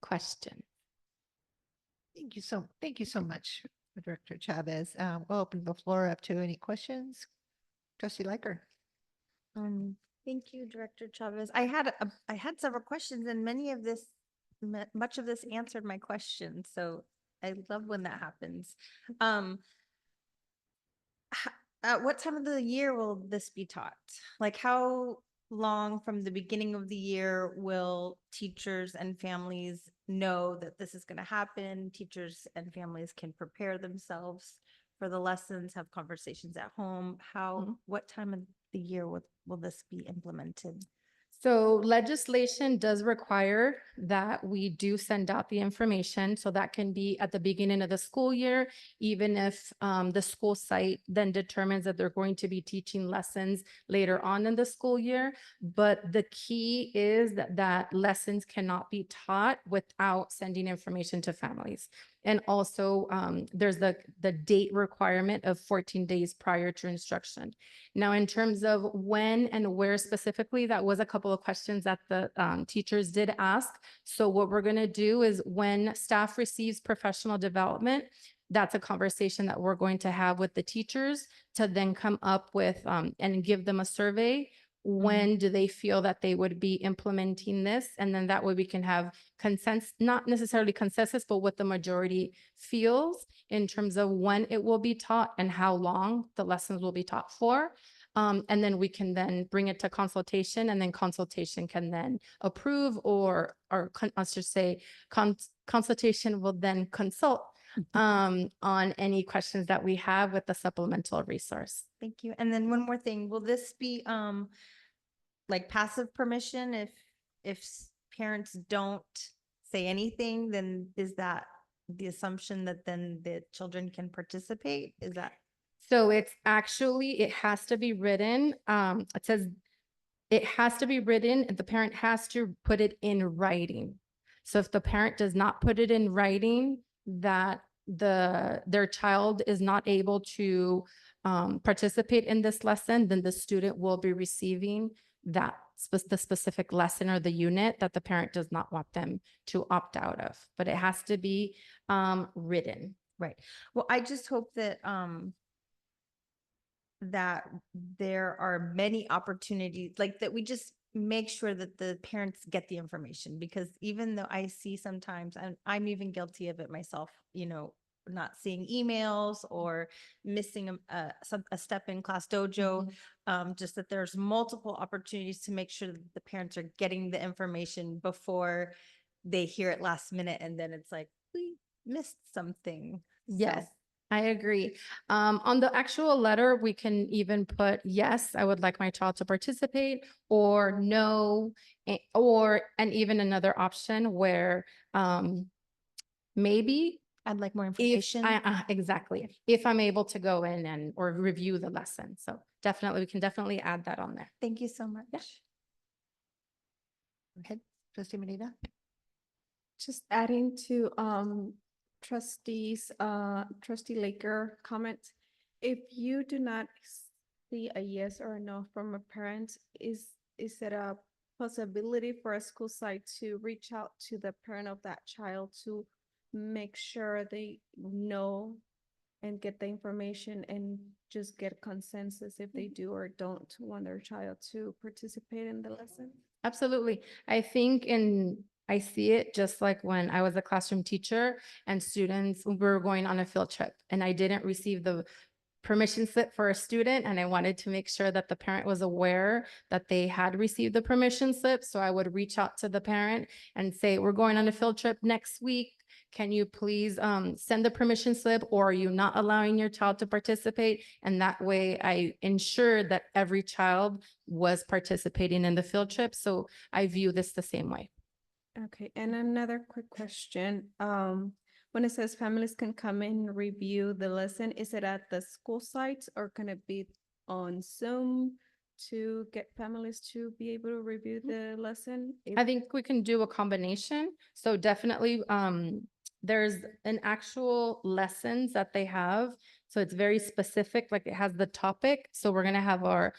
Question. Thank you so much, Director Chavez. We'll open the floor up to any questions. Trustee Liker. Thank you, Director Chavez. I had several questions, and much of this answered my questions. So I love when that happens. At what time of the year will this be taught? Like, how long from the beginning of the year will teachers and families know that this is going to happen? Teachers and families can prepare themselves for the lessons, have conversations at home. What time of the year will this be implemented? So legislation does require that we do send out the information. So that can be at the beginning of the school year, even if the school site then determines that they're going to be teaching lessons later on in the school year. But the key is that lessons cannot be taught without sending information to families. And also there's the date requirement of 14 days prior to instruction. Now, in terms of when and where specifically, that was a couple of questions that the teachers did ask. So what we're going to do is when staff receives professional development, that's a conversation that we're going to have with the teachers to then come up with and give them a survey when do they feel that they would be implementing this? And then that way we can have consensus, not necessarily consensus, but what the majority feels in terms of when it will be taught and how long the lessons will be taught for. And then we can then bring it to consultation, and then consultation can then approve I should say, consultation will then consult on any questions that we have with the supplemental resource. Thank you. And then one more thing, will this be like passive permission if parents don't say anything, then is that the assumption that then the children can participate? Is that? So it's actually, it has to be written, it says it has to be written, and the parent has to put it in writing. So if the parent does not put it in writing, that their child is not able to participate in this lesson, then the student will be receiving the specific lesson or the unit that the parent does not want them to opt out of. But it has to be written. Right. Well, I just hope that that there are many opportunities, like that we just make sure that the parents get the information, because even though I see sometimes, and I'm even guilty of it myself, not seeing emails or missing a step in class dojo, just that there's multiple opportunities to make sure that the parents are getting the information before they hear it last minute, and then it's like, we missed something. Yes, So, I agree. On the actual letter, we can even put, yes, I would like my child to participate, or no, and even another option where maybe I'd like more if information. exactly, if I'm able to go in or review the lesson. So definitely, we can definitely add that on there. Thank you so much. Go ahead, trustee Medina. Just adding to trustee Laker comment. If you do not see a yes or a no from a parent, is it a possibility for a school site to reach out to the parent of that child to make sure they know and get the information and just get consensus if they do or don't want their child to participate in the lesson? Absolutely. I think I see it just like when I was a classroom teacher and students were going on a field trip and I didn't receive the permission slip for a student, and I wanted to make sure that the parent was aware that they had received the permission slip. So I would reach out to the parent and say, we're going on a field trip next week. Can you please send the permission slip, or are you not allowing your child to participate? And that way I ensured that every child was participating in the field trip. So I view this the same way. Okay, and another quick question. When it says families can come in and review the lesson, is it at the school site or can it be on Zoom to get families to be able to review the lesson? I think we can do a combination. So definitely, there's an actual lessons that they have. So it's very specific, like it has the topic. So we're gonna have our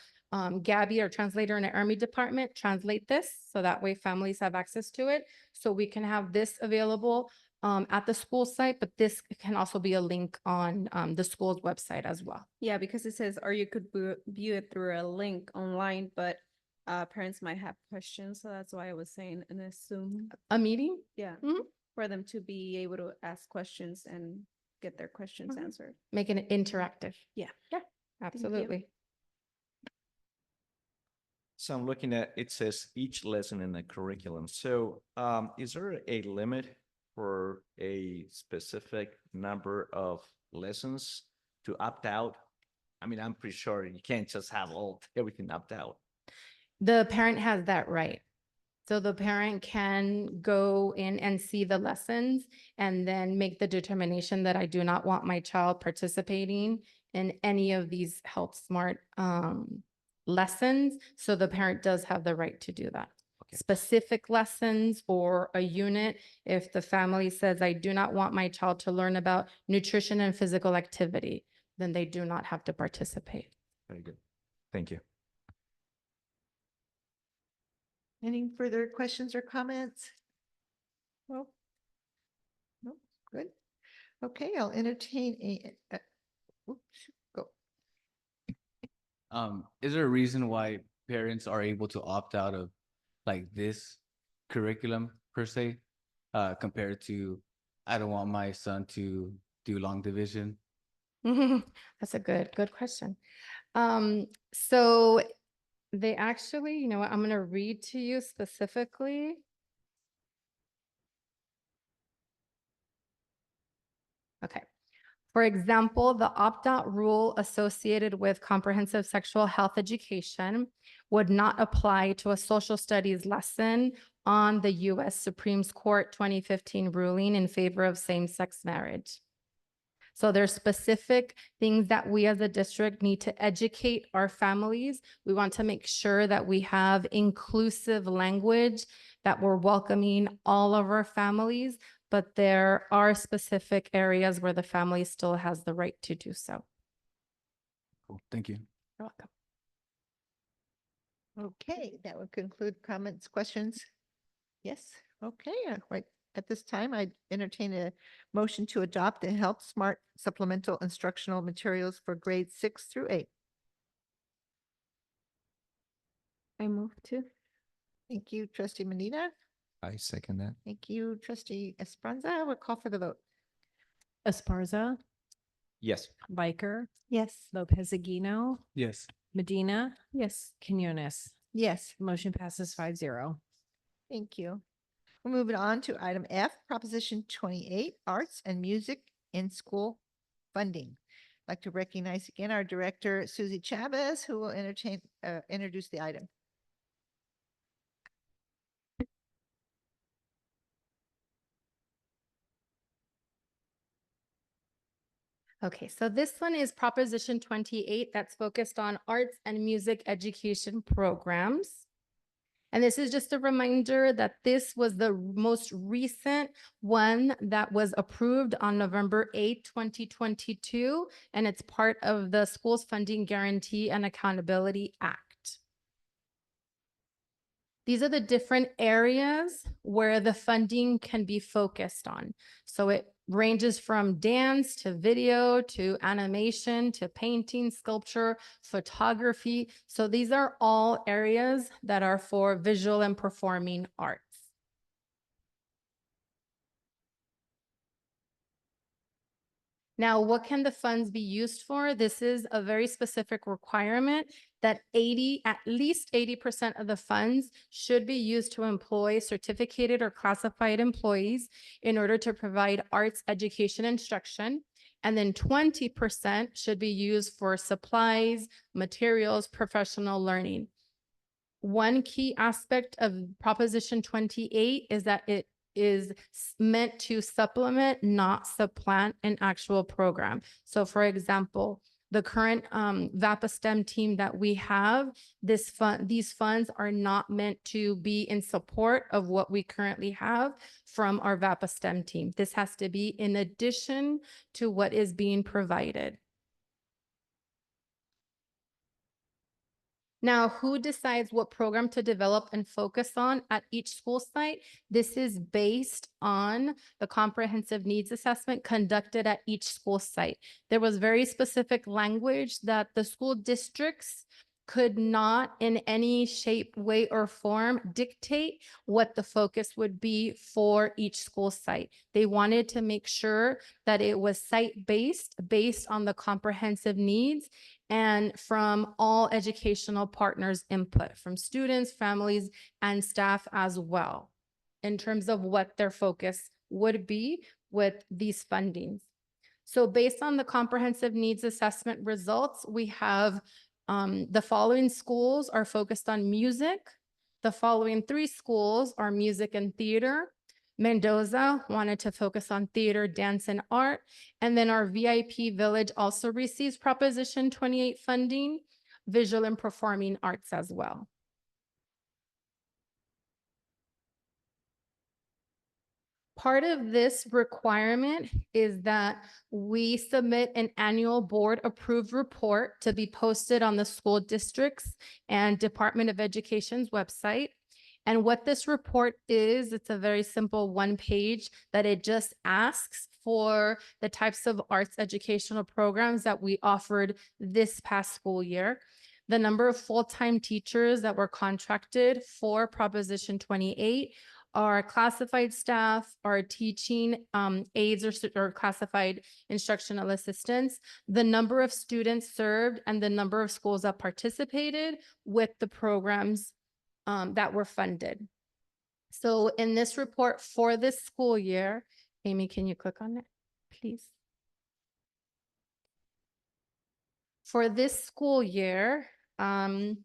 Gabby, our translator in the Army department, translate this. So that way families have access to it. So we can have this available at the school site, but this can also be a link on the school's website as well. Yeah, because it says, or you could view it through a link online, but parents might have questions. So that's why I was saying in a Zoom, A meeting? yeah, Mhm. for them to be able to ask questions and get their questions Mhm. answered. Making it interactive. Yeah. Yeah, absolutely. So I'm looking at, it says each lesson in the curriculum. So is there a limit for a specific number of lessons to opt out? I mean, I'm pretty sure you can't just have everything opt out. The parent has that right. So the parent can go in and see the lessons and then make the determination that I do not want my child participating in any of these Help Smart lessons. So the parent does have the right to do that. Okay. Specific lessons or a unit, if the family says, I do not want my child to learn about nutrition and physical activity, then they do not have to participate. Very good. Thank you. Any further questions or comments? No? No, good. Okay, I'll entertain oops, go. Is there a reason why parents are able to opt out of like this curriculum per se, compared to, I don't want my son to do long division. That's a good question. So they actually, you know what, I'm gonna read to you specifically. Okay. For example, the opt-out rule associated with comprehensive sexual health education would not apply to a social studies lesson on the U.S. Supreme Court 2015 ruling in favor of same-sex marriage. So there's specific things that we as a district need to educate our families. We want to make sure that we have inclusive language, that we're welcoming all of our families, but there are specific areas where the family still has the right to do so. Cool, thank you. You're welcome. Okay, that would conclude comments, questions. Yes, okay, right. At this time, I entertain a motion to adopt the Health Smart Supplemental Instructional Materials for grades 6 through 8. I move to. Thank you, trustee Medina. I second that. Thank you, trustee Esperanza. We'll call for the vote. Esparza, Yes. Biker, Yes. Lopez Aguino, Yes. Medina, Yes. Quinones. Yes, Motion passes 5-0. thank you. We're moving on to item F, Proposition 28, Arts and Music in School Funding. I'd like to recognize again our director, Susie Chavez, who will introduce the item. Okay, so this one is Proposition 28 that's focused on arts and music education programs. And this is just a reminder that this was the most recent one that was approved on November 8, 2022, and it's part of the Schools Funding Guarantee and Accountability Act. These are the different areas where the funding can be focused on. So it ranges from dance to video to animation to painting, sculpture, photography. So these are all areas that are for visual and performing arts. Now, what can the funds be used for? This is a very specific requirement that at least 80% of the funds should be used to employ certificated or classified employees in order to provide arts education instruction. And then 20% should be used for supplies, materials, professional learning. One key aspect of Proposition 28 is that it is meant to supplement, not supplant an actual program. So for example, the current VAPA STEM team that we have, these funds are not meant to be in support of what we currently have from our VAPA STEM team. This has to be in addition to what is being provided. Now, who decides what program to develop and focus on at each school site? This is based on the comprehensive needs assessment conducted at each school site. There was very specific language that the school districts could not in any shape, way, or form dictate what the focus would be for each school site. They wanted to make sure that it was site-based, based on the comprehensive needs and from all educational partners' input, from students, families, and staff as well, in terms of what their focus would be with these fundings. So based on the comprehensive needs assessment results, we have the following schools are focused on music. The following 3 schools are music and theater. Mendoza wanted to focus on theater, dance, and art. And then our VIP Village also receives Proposition 28 funding, visual and performing arts as well. Part of this requirement is that we submit an annual board approved report to be posted on the school districts and Department of Education's website. And what this report is, it's a very simple 1-page that it just asks for the types of arts educational programs that we offered this past school year. The number of full-time teachers that were contracted for Proposition 28 are classified staff, are teaching aides or classified instructional assistants, the number of students served, and the number of schools that participated with the programs that were funded. So in this report for this school year, Amy, can you click on it, please? For this school year, so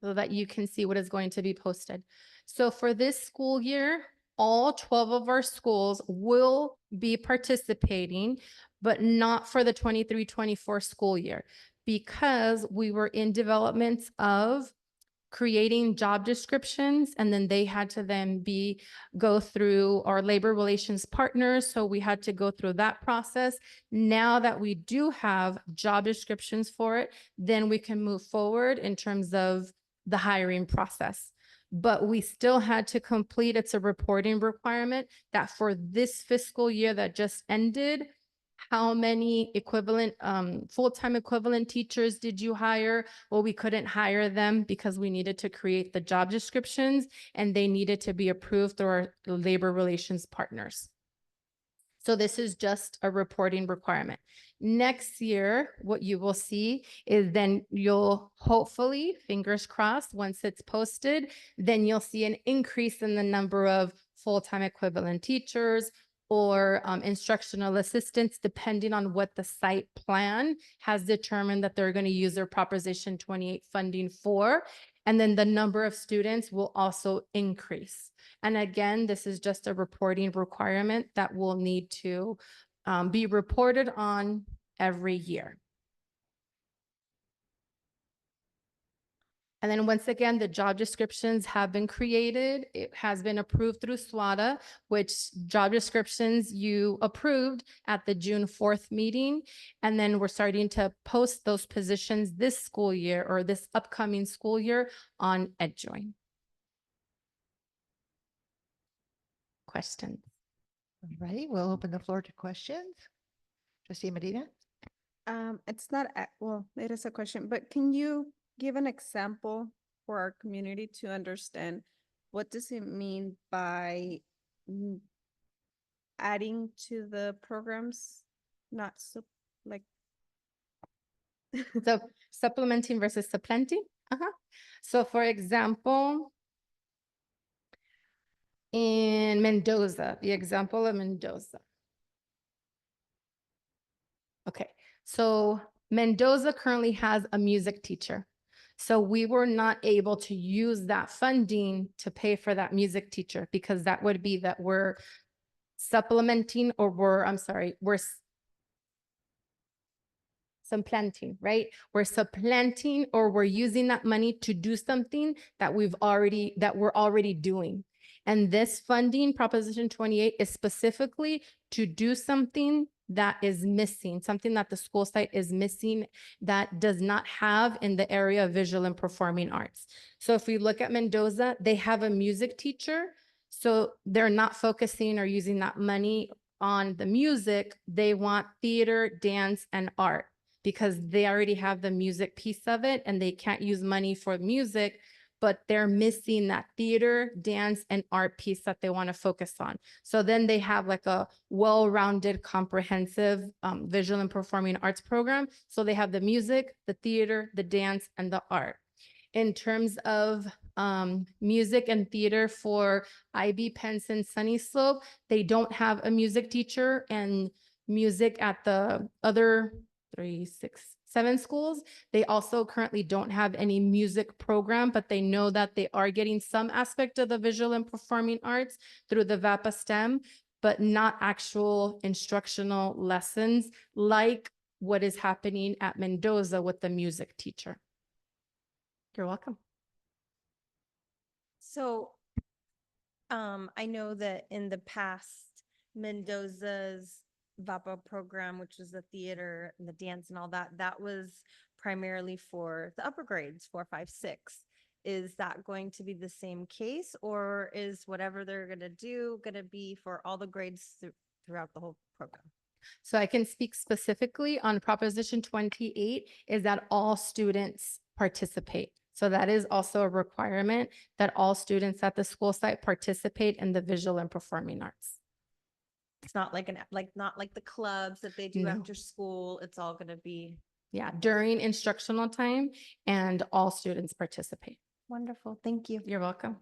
that you can see what is going to be posted. So for this school year, all 12 of our schools will be participating, but not for the 23-24 school year, because we were in development of creating job descriptions, and then they had to then go through our labor relations partners. So we had to go through that process. Now that we do have job descriptions for it, then we can move forward in terms of the hiring process. But we still had to complete, it's a reporting requirement that for this fiscal year that just ended, how many equivalent, full-time equivalent teachers did you hire? Well, we couldn't hire them because we needed to create the job descriptions and they needed to be approved through our labor relations partners. So this is just a reporting requirement. Next year, what you will see is then you'll hopefully, fingers crossed, once it's posted, then you'll see an increase in the number of full-time equivalent teachers or instructional assistants, depending on what the site plan has determined that they're going to use their Proposition 28 funding for. And then the number of students will also increase. And again, this is just a reporting requirement that will need to be reported on every year. And then once again, the job descriptions have been created. It has been approved through SWATA, which job descriptions you approved at the June 4th meeting. And then we're starting to post those positions this school year or this upcoming school year on EdJoin. Questions? All righty, we'll open the floor to questions. Trustee Medina? It's not, well, it is a question, but can you give an example for our community to understand what does it mean by adding to the programs, not so like. So supplementing versus supplanting? So for example, in Mendoza, the example of Mendoza. Okay, so Mendoza currently has a music teacher. So we were not able to use that funding to pay for that music teacher because that would be that we're supplementing or we're supplanting, right? We're supplanting or we're using that money to do something that we're already doing. And this funding, Proposition 28, is specifically to do something that is missing, something that the school site is missing that does not have in the area of visual and performing arts. So if we look at Mendoza, they have a music teacher. So they're not focusing or using that money on the music. They want theater, dance, and art because they already have the music piece of it and they can't use money for music, but they're missing that theater, dance, and art piece that they want to focus on. So then they have like a well-rounded, comprehensive visual and performing arts program. So they have the music, the theater, the dance, and the art. In terms of music and theater for IB, Penson, Sunny Slope, they don't have a music teacher, and music at the other 3, 6, 7 schools. They also currently don't have any music program, but they know that they are getting some aspect of the visual and performing arts through the VAPA STEM, but not actual instructional lessons like what is happening at Mendoza with the music teacher. You're welcome. So, I know that in the past, Mendoza's VAPA program, which was the theater and the dance and all that, that was primarily for the upper grades, 4, 5, 6. Is that going to be the same case, or is whatever they're going to do going to be for all the grades throughout the whole program? So I can speak specifically on Proposition 28 is that all students participate. So that is also a requirement that all students at the school site participate in the visual and performing arts. It's not like not like the clubs that they do No. after school. It's all gonna be Yeah, during instructional time and all students participate. wonderful. Thank you. You're welcome.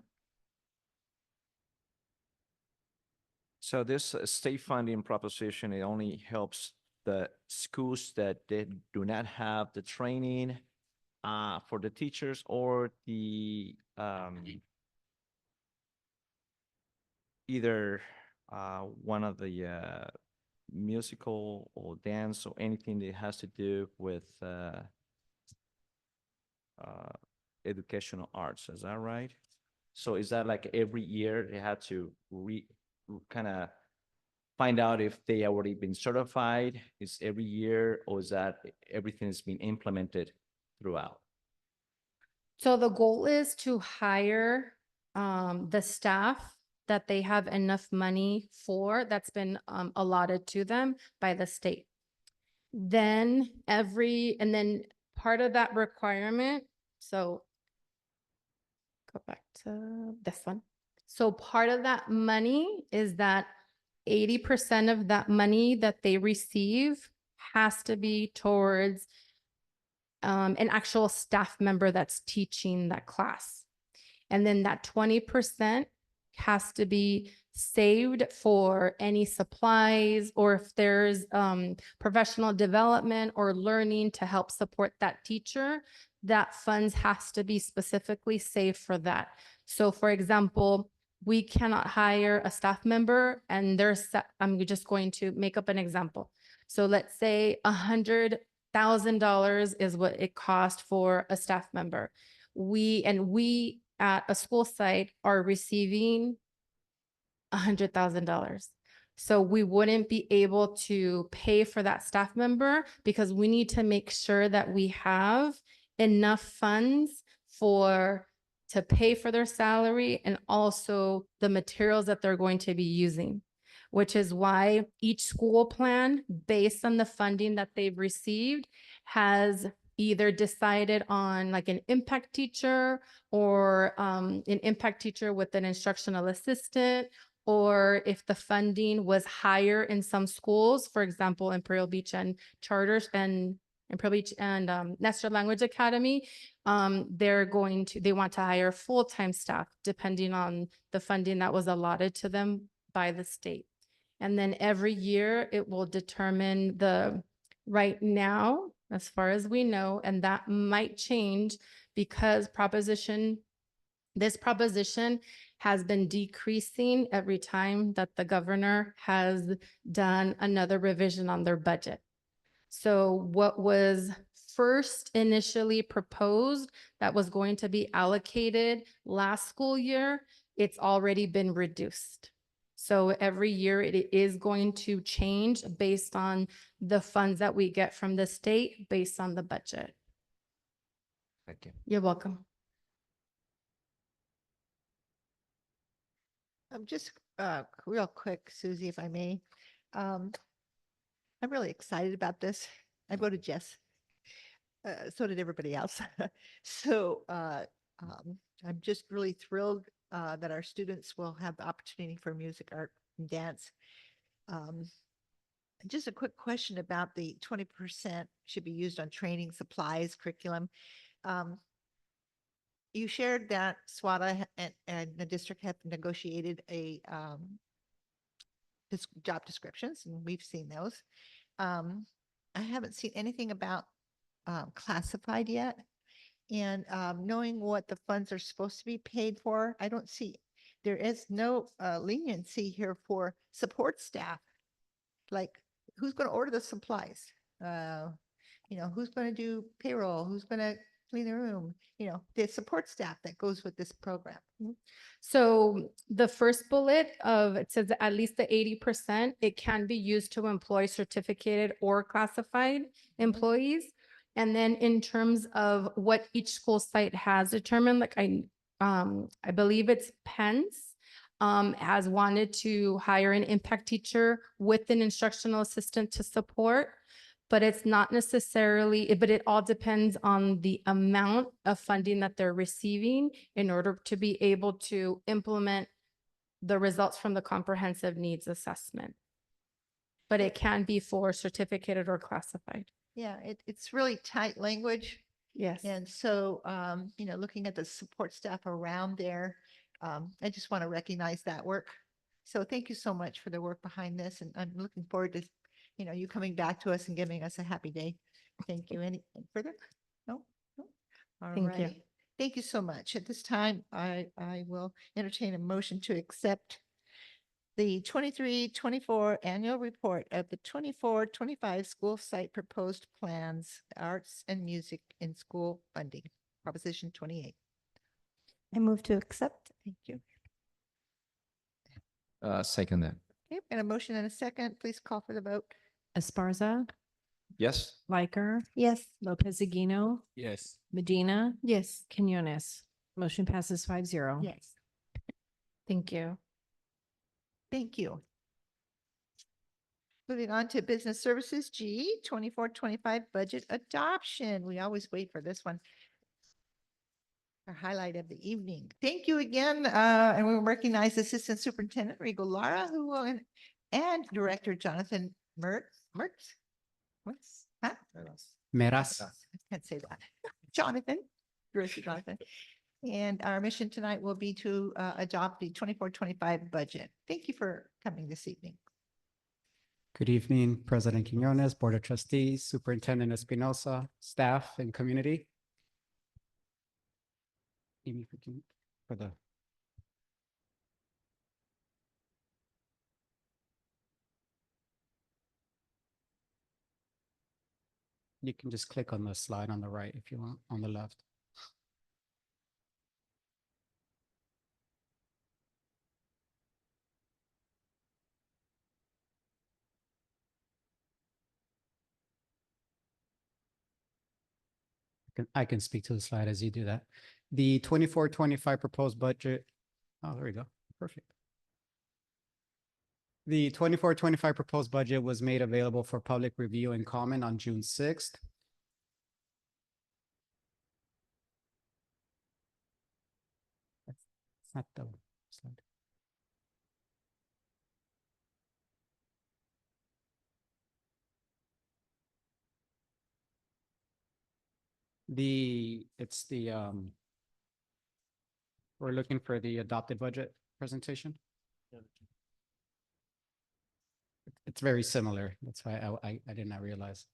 So this state funding proposition, it only helps the schools that they do not have the training for the teachers or the either one of the musical or dance or anything that has to do with educational arts. Is that right? So is that like every year they had to kind of find out if they already been certified? Is every year, or is that everything has been implemented throughout? So the goal is to hire the staff that they have enough money for that's been allotted to them by the state. Then and then part of that requirement, so go back to this one. So part of that money is that 80% of that money that they receive has to be towards an actual staff member that's teaching that class. And then that 20% has to be saved for any supplies, or if there's professional development or learning to help support that teacher, that funds has to be specifically saved for that. So for example, we cannot hire a staff member and I'm just going to make up an example. So let's say $100,000 is what it cost for a staff member. We at a school site are receiving $100,000. So we wouldn't be able to pay for that staff member because we need to make sure that we have enough funds to pay for their salary and also the materials that they're going to be using, which is why each school plan, based on the funding that they've received, has either decided on like an impact teacher or an impact teacher with an instructional assistant, or if the funding was higher in some schools, for example, Imperial Beach and Charters and Imperial Beach and Nestor Language Academy, they want to hire full-time staff depending on the funding that was allotted to them by the state. And then every year it will determine right now, as far as we know, and that might change because this proposition has been decreasing every time that the governor has done another revision on their budget. So what was first initially proposed that was going to be allocated last school year, it's already been reduced. So every year it is going to change based on the funds that we get from the state based on the budget. Thank you. You're welcome. Just real quick, Susie, if I may. I'm really excited about this. I voted yes. So did everybody else. So I'm just really thrilled that our students will have the opportunity for music, art, and dance. Just a quick question about the 20% should be used on training, supplies, curriculum. You shared that SWATA and the district have negotiated job descriptions, and we've seen those. I haven't seen anything about classified yet. And knowing what the funds are supposed to be paid for, I don't see, there is no leniency here for support staff. Like, who's going to order the supplies? Who's going to do payroll? Who's going to clean the room? The support staff that goes with this program. So the first bullet it says that at least the 80%, it can be used to employ certificated or classified employees. And then in terms of what each school site has determined, like I believe it's Pence has wanted to hire an impact teacher with an instructional assistant to support. but it's not necessarily, but it all depends on the amount of funding that they're receiving in order to be able to implement the results from the comprehensive needs assessment. But it can be for certificated or classified. Yeah, it's really tight language. Yes. And so, looking at the support staff around there, I just want to recognize that work. So thank you so much for the work behind this, and I'm looking forward to, you coming back to us and giving us a happy day. Thank you. Any further? No? No? All Thank you. righty. Thank you so much. At this time, I will entertain a motion to accept the 23-24 annual report of the 24-25 school site proposed plans, arts and music in school funding, Proposition 28. I move to accept. Thank you. Second that. Okay, and a motion and a second. Please call for the vote. Esparza, Yes. Riker, Yes. Lopez Aguino, Yes. Medina, Yes. Quinones. Motion passes 5-0. Yes. Thank you. Thank you. Moving on to business services, G, 24-25 budget adoption. We always wait for this one. Our highlight of the evening. Thank you again. And we recognize Assistant Superintendent Rigo Lara, who will, and Director Jonathan Mertz. What's that? Meras. I can't say that. Jonathan, Director Jonathan. And our mission tonight will be to adopt the 24-25 budget. Thank you for coming this evening. Good evening, President Quinones, Board of Trustees, Superintendent Espinosa, staff and community. Amy, if we can- for the you can just click on the slide on the right if you want, on the left. I can speak to the slide as you do that. The 24-25 proposed budget. Oh, there we go. Perfect. The 24-25 proposed budget was made available for public review and comment on June 6th. It's not the slide. It's the we're looking for the adopted budget presentation. It's very similar. That's why I did not realize.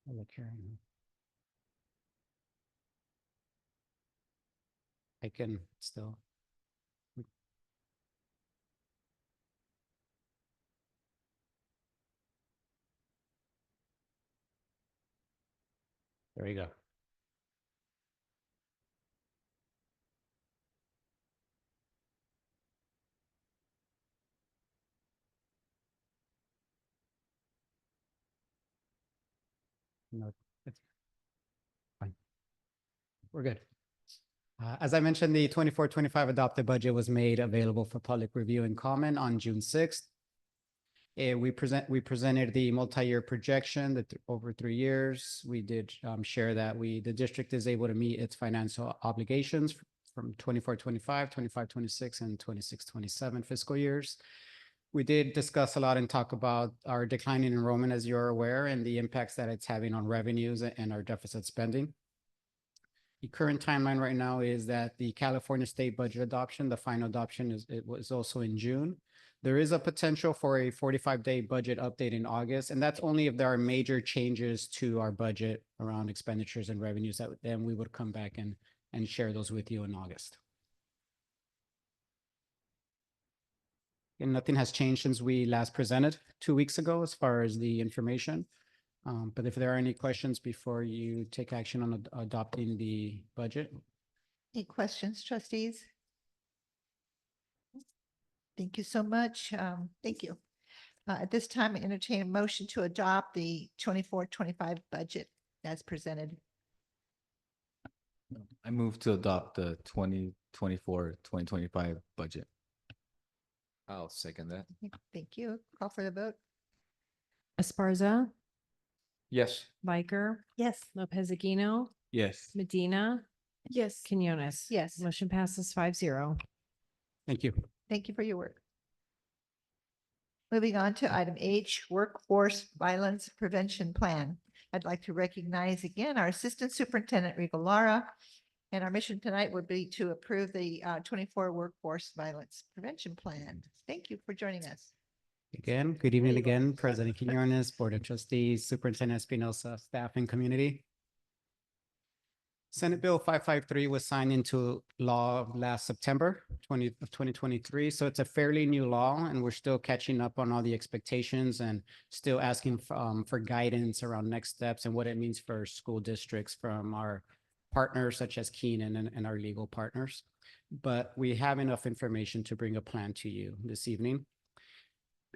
I'll look here. I can still. There you go. No, it's fine. We're good. As I mentioned, the 24-25 adopted budget was made available for public review and comment on June 6th. We presented the multi-year projection that over 3 years. We did share that the district is able to meet its financial obligations from 24-25, 25-26, and 26-27 fiscal years. We did discuss a lot and talk about our declining enrollment, as you're aware, and the impacts that it's having on revenues and our deficit spending. The current timeline right now is that the California state budget adoption, the final adoption was also in June. There is a potential for a 45-day budget update in August, and that's only if there are major changes to our budget around expenditures and revenues, that then we would come back and share those with you in August. And nothing has changed since we last presented 2 weeks ago as far as the information. But if there are any questions before you take action on adopting the budget. Any questions, trustees? Thank you so much. Thank you. At this time, I entertain a motion to adopt the 24-25 budget as presented. I move to adopt the 2024-2025 budget. I'll second that. Thank you. Call for the vote. Esparza, Yes. Biker, Yes. Lopez Aquino, Yes. Medina, Yes. Quinones. Yes. Motion passes 5-0. Thank you. Thank you for your work. Moving on to item H, Workforce Violence Prevention Plan. I'd like to recognize again our Assistant Superintendent Rigo Lara. And our mission tonight would be to approve the 24 Workforce Violence Prevention Plan. Thank you for joining us. Again, good evening again, President Quinones, Board of Trustees, Superintendent Espinosa, staff and community. Senate Bill 553 was signed into law last September 2023. So it's a fairly new law and we're still catching up on all the expectations and still asking for guidance around next steps and what it means for school districts from our partners such as Keenan and our legal partners. But we have enough information to bring a plan to you this evening.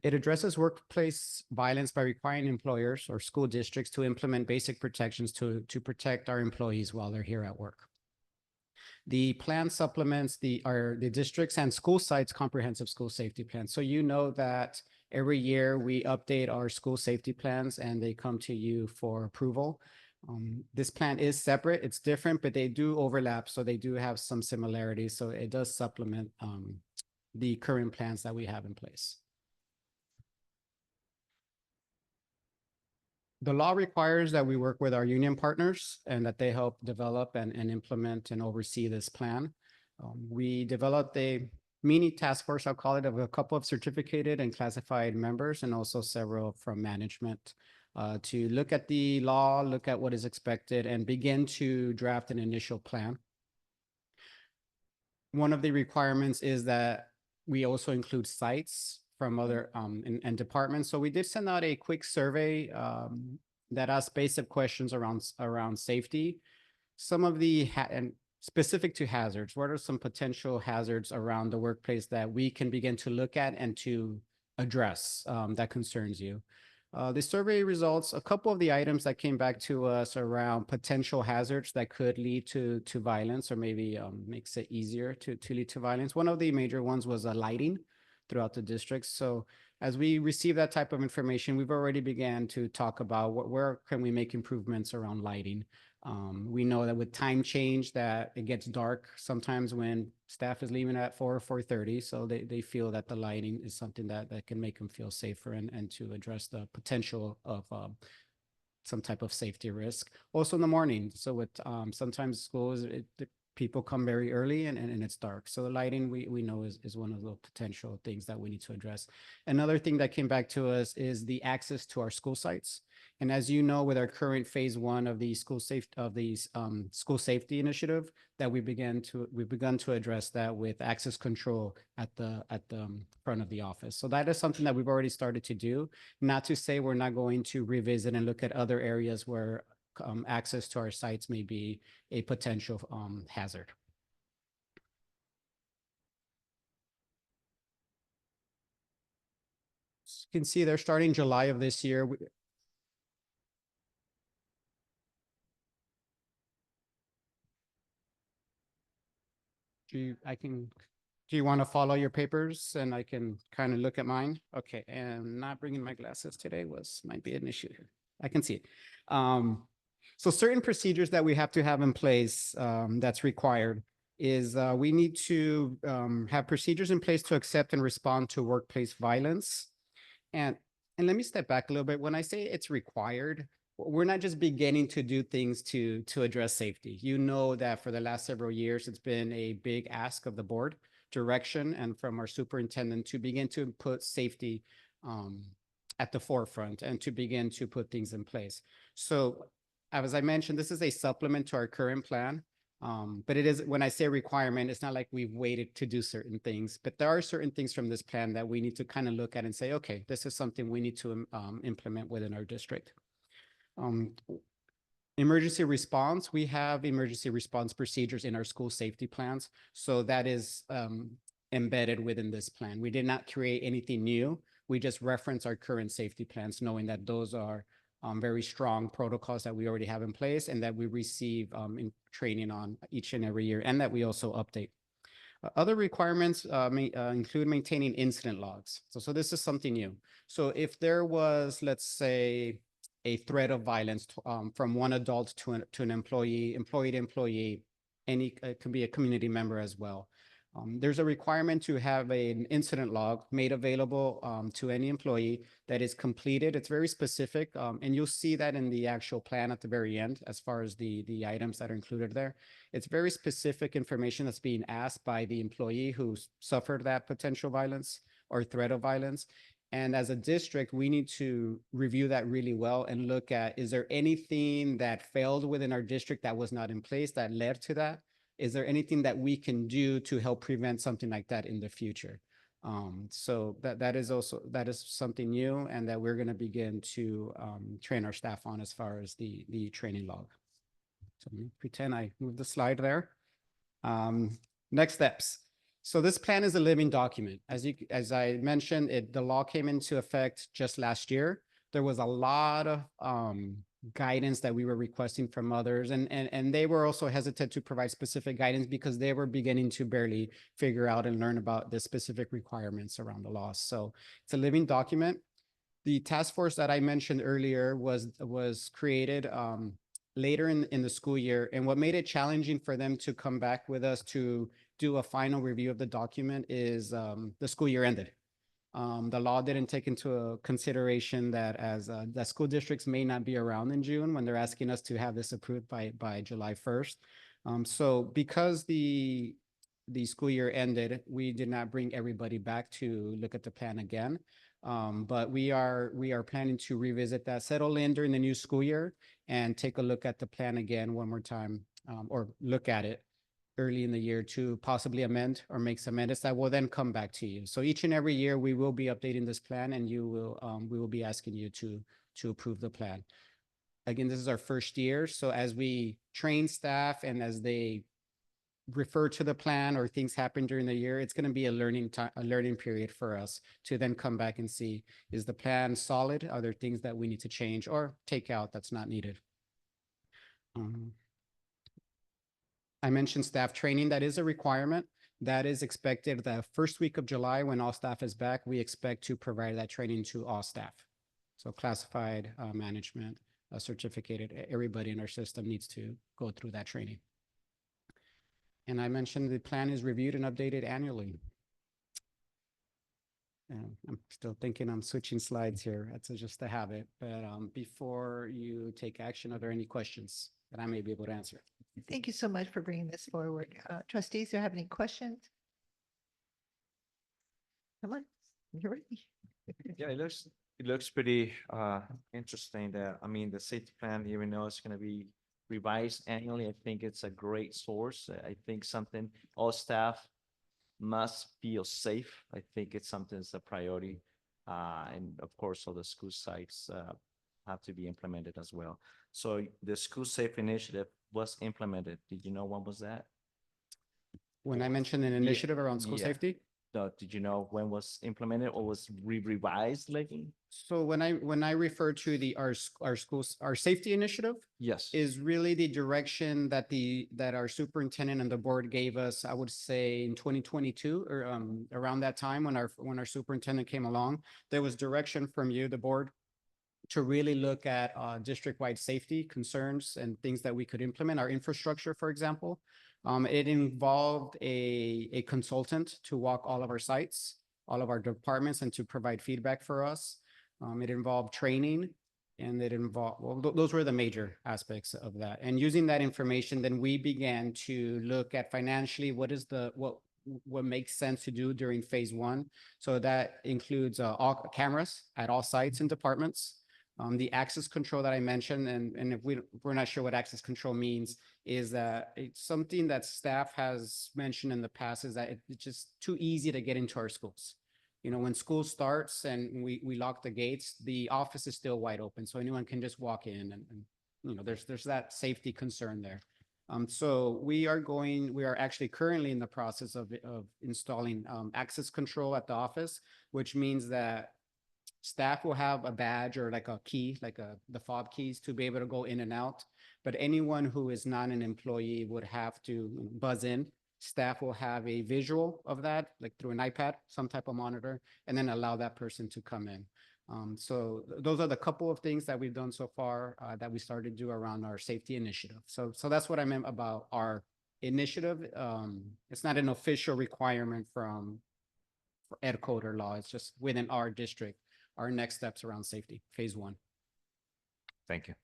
It addresses workplace violence by requiring employers or school districts to implement basic protections to protect our employees while they're here at work. The plan supplements the districts and school sites comprehensive school safety plan. So you know that every year we update our school safety plans and they come to you for approval. This plan is separate, it's different, but they do overlap. So they do have some similarities. So it does supplement the current plans that we have in place. The law requires that we work with our union partners and that they help develop and implement and oversee this plan. We developed a mini task force, I'll call it, of a couple of certificated and classified members and also several from management to look at the law, look at what is expected and begin to draft an initial plan. One of the requirements is that we also include sites from other and departments. So we did send out a quick survey that asked basic questions around safety. Some of the and specific to hazards, what are some potential hazards around the workplace that we can begin to look at and to address that concerns you? The survey results, a couple of the items that came back to us around potential hazards that could lead to violence or maybe makes it easier to lead to violence. One of the major ones was lighting throughout the district. So as we receive that type of information, we've already began to talk about where can we make improvements around lighting. We know that with time change that it gets dark sometimes when staff is leaving at 4:30. So they feel that the lighting is something that can make them feel safer and to address the potential of some type of safety risk. Also in the morning. So with sometimes schools, people come very early and it's dark. So the lighting we know is one of the potential things that we need to address. Another thing that came back to us is the access to our school sites. And as you know, with our current phase 1 of the school safety initiative, that we've begun to address that with access control at the front of the office. So that is something that we've already started to do. Not to say we're not going to revisit and look at other areas where access to our sites may be a potential hazard. As you can see, they're starting July of this year. Do you want to follow your papers and I can kind of look at mine? Okay, and not bringing my glasses today might be an issue here. I can see it. So certain procedures that we have to have in place that's required is we need to have procedures in place to accept and respond to workplace violence. And let me step back a little bit. When I say it's required, we're not just beginning to do things to address safety. You know that for the last several years, it's been a big ask of the board direction and from our superintendent to begin to put safety at the forefront and to begin to put things in place. So as I mentioned, this is a supplement to our current plan. But it is, when I say requirement, it's not like we've waited to do certain things, but there are certain things from this plan that we need to kind of look at and say, okay, this is something we need to implement within our district. Emergency response, we have emergency response procedures in our school safety plans. So that is embedded within this plan. We did not create anything new. We just reference our current safety plans, knowing that those are very strong protocols that we already have in place and that we receive in training on each and every year, and that we also update. Other requirements include maintaining incident logs. So this is something new. So if there was, let's say, a threat of violence from one adult to an employee to employee, it can be a community member as well. There's a requirement to have an incident log made available to any employee that is completed. It's very specific, and you'll see that in the actual plan at the very end as far as the items that are included there. It's very specific information that's being asked by the employee who suffered that potential violence or threat of violence. And as a district, we need to review that really well and look at, is there anything that failed within our district that was not in place that led to that? Is there anything that we can do to help prevent something like that in the future? So that is something new, and that we're going to begin to train our staff on as far as the training log. So let me pretend I moved the slide there. Next steps. So this plan is a living document. As I mentioned, the law came into effect just last year. There was a lot of guidance that we were requesting from others, and they were also hesitant to provide specific guidance because they were beginning to barely figure out and learn about the specific requirements around the law. So it's a living document. The task force that I mentioned earlier was created later in the school year, and what made it challenging for them to come back with us to do a final review of the document is the school year ended. The law didn't take into consideration that that school districts may not be around in June when they're asking us to have this approved by July 1st. So because the school year ended, we did not bring everybody back to look at the plan again. But we are planning to revisit that, settle in during the new school year, and take a look at the plan again one more time, or look at it early in the year to possibly amend or make some edits that will then come back to you. So each and every year we will be updating this plan, and we will be asking you to approve the plan. Again, this is our first year. So as we train staff and as they refer to the plan or things happen during the year, it's going to be a learning period for us to then come back and see, is the plan solid? Are there things that we need to change or take out that's not needed? I mentioned staff training. That is a requirement. That is expected the first week of July when all staff is back. We expect to provide that training to all staff. So classified, management, certificated, everybody in our system needs to go through that training. And I mentioned the plan is reviewed and updated annually. And I'm still thinking I'm switching slides here. That's just a habit. But before you take action, are there any questions that I may be able to answer? Thank you so much for bringing this forward. Trustees, do you have any questions? Come on, you're ready. Yeah, it looks pretty interesting that, I mean, the safety plan, even though it's gonna be revised annually, I think it's a great source. I think something all staff must feel safe. I think it's something that's a priority. And of course, all the school sites have to be implemented as well. So the school safe initiative was implemented. Did you know when was that? When I mentioned an initiative around school yeah. safety. Did you know when was implemented or was revised lately? So when I refer to our safety initiative, Yes. is really the direction that our superintendent and the board gave us, I would say in 2022 or around that time when our superintendent came along, there was direction from you, the board, to really look at district-wide safety concerns and things that we could implement, our infrastructure, for example. It involved a consultant to walk all of our sites, all of our departments, and to provide feedback for us. It involved training, and it involved, well, those were the major aspects of that. And using that information, then we began to look at financially what makes sense to do during phase one. So that includes all cameras at all sites and departments. The access control that I mentioned, and if we're not sure what access control means, is that it's something that staff has mentioned in the past, is that it's just too easy to get into our schools. You know, when school starts and we lock the gates, the office is still wide open, so anyone can just walk in, and you know, there's that safety concern there. So we are actually currently in the process of installing access control at the office, which means that Staff will have a badge or like a key, the fob keys to be able to go in and out. But anyone who is not an employee would have to buzz in. Staff will have a visual of that, like through an iPad, some type of monitor, and then allow that person to come in. So those are the couple of things that we've done so far that we started to do around our safety initiative. So that's what I meant about our initiative. It's not an official requirement from Ed Code or law. It's just within our district, our next steps around safety, phase 1. Thank you.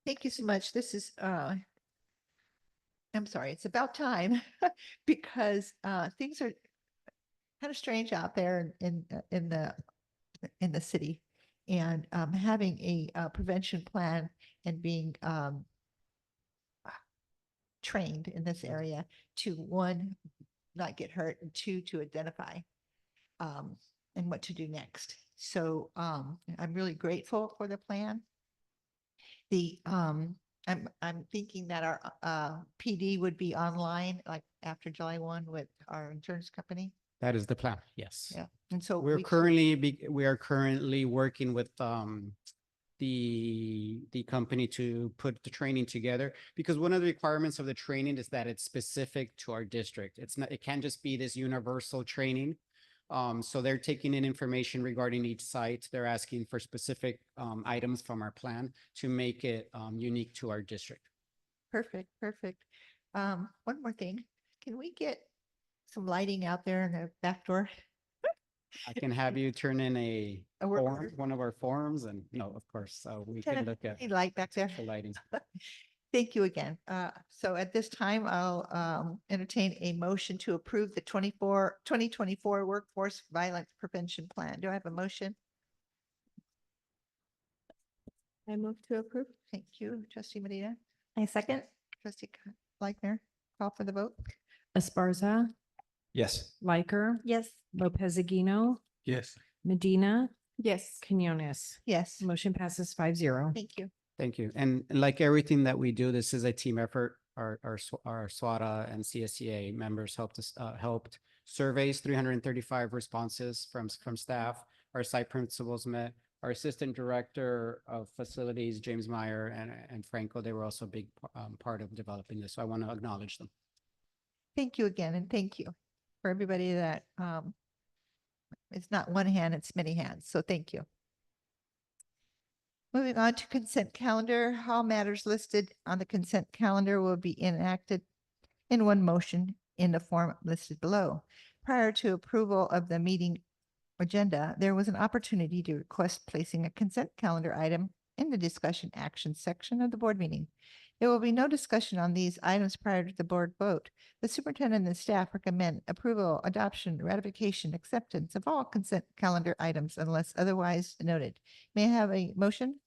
Thank you so much. This is, I'm sorry, it's about time because things are kind of strange out there in the city. And having a prevention plan and being trained in this area to, one, not get hurt, and two, to identify and what to do next. So I'm really grateful for the plan. I'm thinking that our PD would be online like after July 1 with our insurance company. That is the plan, yes. Yeah. And so We are currently working with the company to put the training together, because one of the requirements of the training is that it's specific to our district. It can't just be this universal training. So they're taking in information regarding each site. They're asking for specific items from our plan to make it unique to our district. Perfect, perfect. One more thing. Can we get some lighting out there in the back door? I can have you turn in A work form, order? one of our forms, and no, of course, so we Kind can of look at need light back there. the lighting. Thank you again. So at this time, I'll entertain a motion to approve the 2024 Workforce Violence Prevention Plan. Do I have a motion? I move to approve. Thank you, trustee Medina. I second. Trustee Leichner, call for the vote. Esparza, Yes. Liker, Yes. Lopez Aguino, Yes. Medina, Yes. Quinones. Yes, Motion passes 5-0. thank you. Thank you. And like everything that we do, this is a team effort. Our SWATA and CSEA members helped surveys, 335 responses from staff. Our site principals met. Our assistant director of facilities, James Meyer and Franco, they were also a big part of developing this. So I want to acknowledge them. Thank you again, and thank you for everybody that, it's not one hand, it's many hands, so thank you. Moving on to consent calendar, all matters listed on the consent calendar will be enacted in one motion in the form listed below. Prior to approval of the meeting agenda, there was an opportunity to request placing a consent calendar item in the discussion action section of the board meeting. There will be no discussion on these items prior to the board vote. The superintendent and staff recommend approval, adoption, ratification, acceptance of all consent calendar items unless otherwise noted. May I have a motion?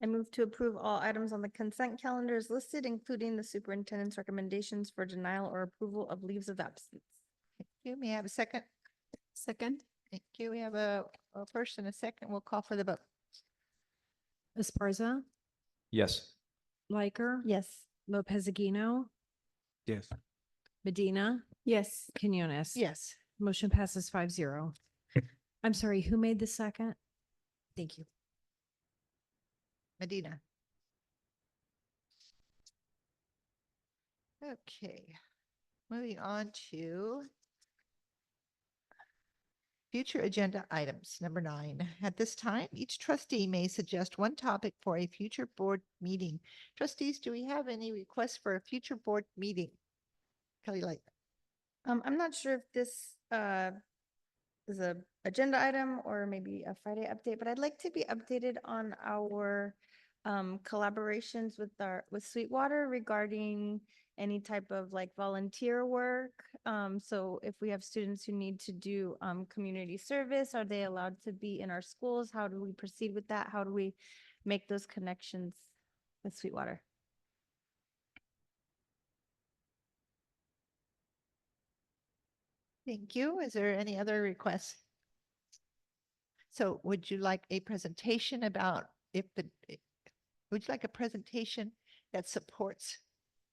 I move to approve all items on the consent calendar as listed, including the superintendent's recommendations for denial or approval of leaves of absence. Thank you. May I have a second? Second. Thank you. We have a first and a second. We'll call for the vote. Esparza, Yes. Liker, Yes. Lopez Aguino, Yes. Medina, Yes. Quinones. Yes. Motion passes 5-0. I'm sorry, who made the second? Thank you. Medina. Okay, moving on to future agenda items. Number 9, at this time, each trustee may suggest one topic for a future board meeting. Trustees, do we have any requests for a future board meeting? Kelly Light. I'm not sure if this is a agenda item or maybe a Friday update, but I'd like to be updated on our collaborations with Sweetwater regarding any type of like volunteer work. So if we have students who need to do community service, are they allowed to be in our schools? How do we proceed with that? How do we make those connections with Sweetwater? Thank you. Is there any other requests? So would you like a presentation about would you like a presentation that supports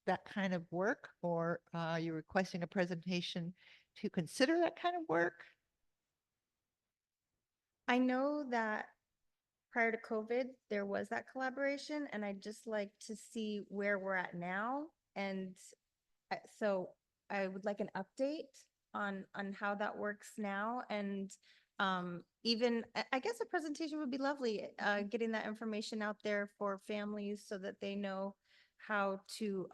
that kind of work, or you're requesting a presentation to consider that kind of work? I know that prior to COVID, there was that collaboration, and I'd just like to see where we're at now. And so I would like an update on how that works now. And even, I guess a presentation would be lovely, getting that information out there for families so that they know how to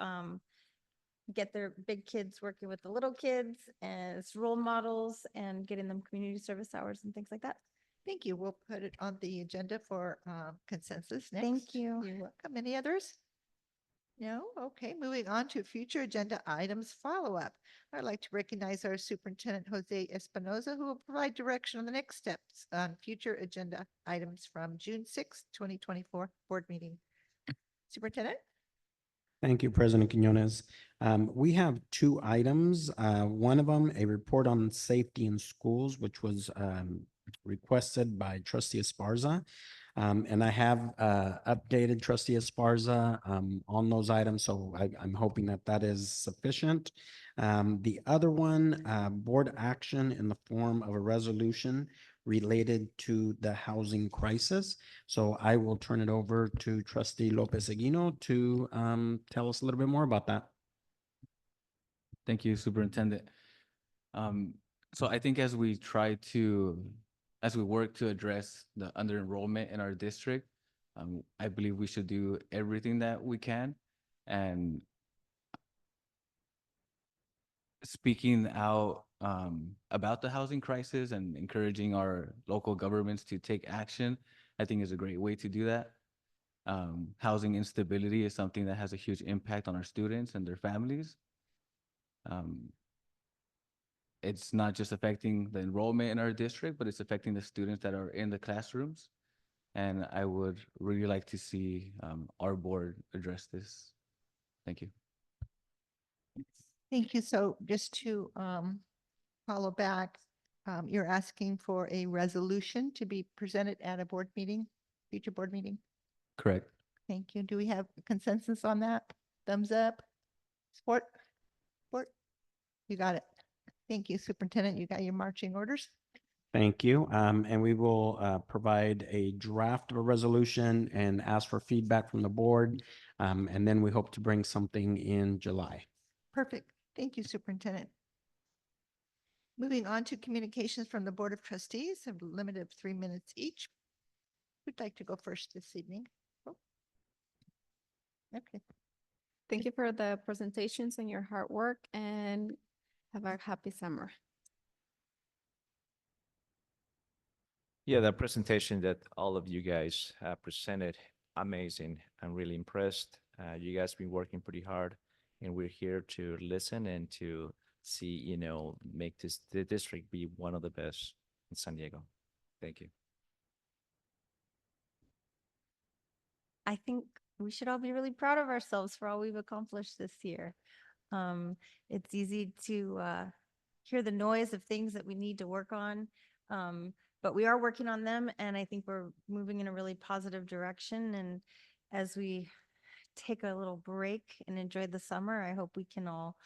get their big kids working with the little kids as role models and getting them community service hours and things like that. Thank you. We'll put it on the agenda for consensus next. Thank you. You're welcome. Any others? No? Okay, moving on to future agenda items follow-up. I'd like to recognize our Superintendent Jose Espinoza, who will provide direction on the next steps on future agenda items from June 6th, 2024 board meeting. Superintendent? Thank you, President Quinones. We have two items. One of them, a report on safety in schools, which was requested by Trustee Esparza. And I have updated Trustee Esparza on those items, so I'm hoping that that is sufficient. The other one, board action in the form of a resolution related to the housing crisis. So I will turn it over to Trustee Lopez Aguino to tell us a little bit more about that. Thank you, Superintendent. So I think as we work to address the under enrollment in our district, I believe we should do everything that we can. And speaking out about the housing crisis and encouraging our local governments to take action, I think is a great way to do that. Housing instability is something that has a huge impact on our students and their families. It's not just affecting the enrollment in our district, but it's affecting the students that are in the classrooms. And I would really like to see our board address this. Thank you. Thank you. So just to follow back, you're asking for a resolution to be presented at a board meeting, future board meeting? Correct. Thank you. Do we have consensus on that? Thumbs up? Support? Support? You got it. Thank you, Superintendent. You got your marching orders. Thank you. And we will provide a draft of a resolution and ask for feedback from the board. And then we hope to bring something in July. Perfect. Thank you, Superintendent. Moving on to communications from the Board of Trustees, a limit of 3 minutes each. Who'd like to go first this evening? Oh. Okay. Thank you for the presentations and your hard work, and have a happy summer. Yeah, the presentation that all of you guys presented, amazing. I'm really impressed. You guys been working pretty hard, and we're here to listen and to see, make the district be one of the best in San Diego. Thank you. I think we should all be really proud of ourselves for all we've accomplished this year. It's easy to hear the noise of things that we need to work on, but we are working on them, and I think we're moving in a really positive direction. And as we take a little break and enjoy the summer, I hope we can all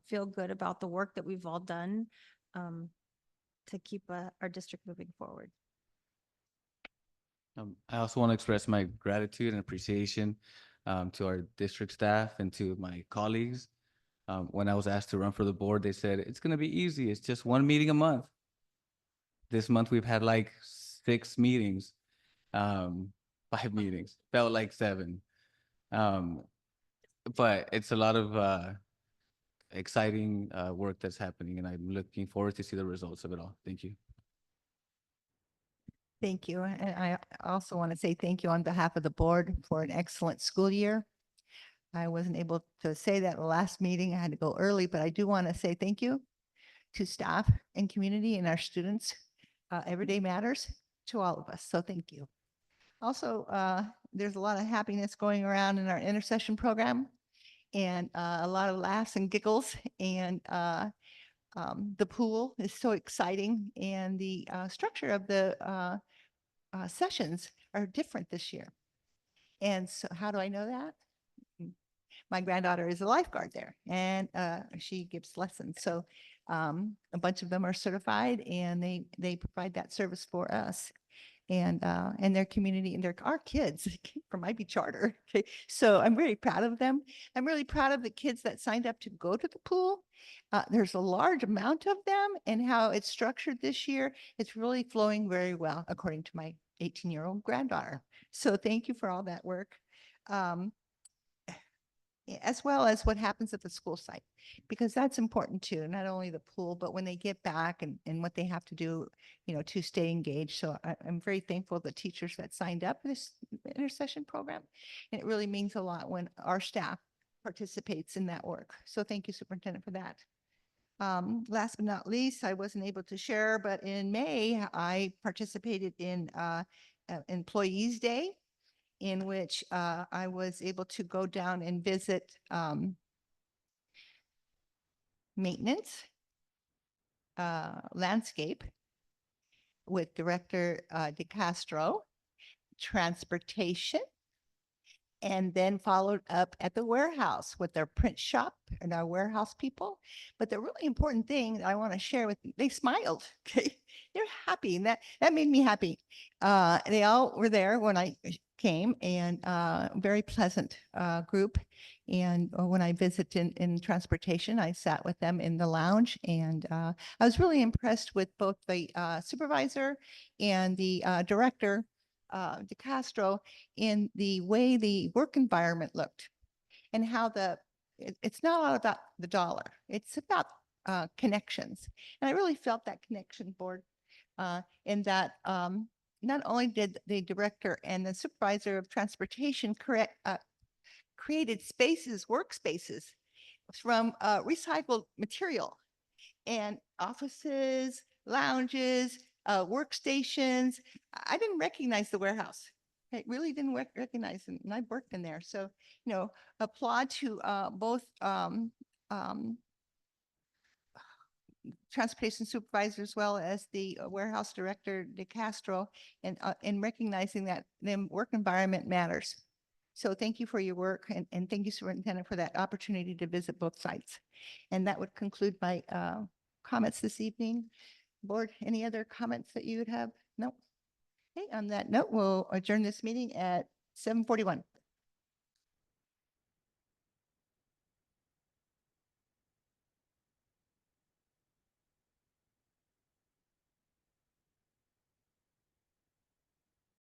feel good about the work that we've all done to keep our district moving forward. I also want to express my gratitude and appreciation to our district staff and to my colleagues. When I was asked to run for the board, they said, it's going to be easy. It's just one meeting a month. This month, we've had like 6 meetings, 5 meetings, felt like 7. But it's a lot of exciting work that's happening, and I'm looking forward to see the results of it all. Thank you. Thank you. And I also want to say thank you on behalf of the board for an excellent school year. I wasn't able to say that in the last meeting. I had to go early, but I do want to say thank you to staff and community and our students. Every day matters to all of us. So thank you. Also, there's a lot of happiness going around in our intercession program, and a lot of laughs and giggles, and the pool is so exciting, and the structure of the sessions are different this year. And so how do I know that? my granddaughter is a lifeguard there and she gives lessons. So a bunch of them are certified and they provide that service for us and their community and our kids from IB Charter. Okay, so I'm really proud of them. I'm really proud of the kids that signed up to go to the pool. There's a large amount of them, and how it's structured this year, it's really flowing very well, according to my 18-year-old granddaughter. So thank you for all that work. As well as what happens at the school site, because that's important too, not only the pool, but when they get back and what they have to do, to stay engaged. So I'm very thankful the teachers that signed up for this intercession program. And it really means a lot when our staff participates in that work. So thank you, Superintendent, for that. Last but not least, I wasn't able to share, but in May, I participated in Employees Day, in which I was able to go down and visit maintenance, landscape with Director DeCastro, transportation, and then followed up at the warehouse with their print shop and our warehouse people. But the really important thing that I want to share with you, they smiled. Okay, they're happy, and that made me happy. They all were there when I came, and very pleasant group. And when I visited in transportation, I sat with them in the lounge, and I was really impressed with both the supervisor and the director, DeCastro, in the way the work environment looked and how it's not all about the dollar. It's about connections. And I really felt that connection, board, in that not only did the director and the supervisor of transportation created workspaces from recycled material and offices, lounges, workstations. I didn't recognize the warehouse. I really didn't recognize them, and I worked in there. So, applaud to both transportation supervisor as well as the warehouse director, DeCastro, and in recognizing that the work environment matters. So thank you for your work, and thank you, Superintendent, for that opportunity to visit both sites. And that would conclude my comments this evening. Board, any other comments that you would have? No. Okay, on that note, we'll adjourn this meeting at 7:41.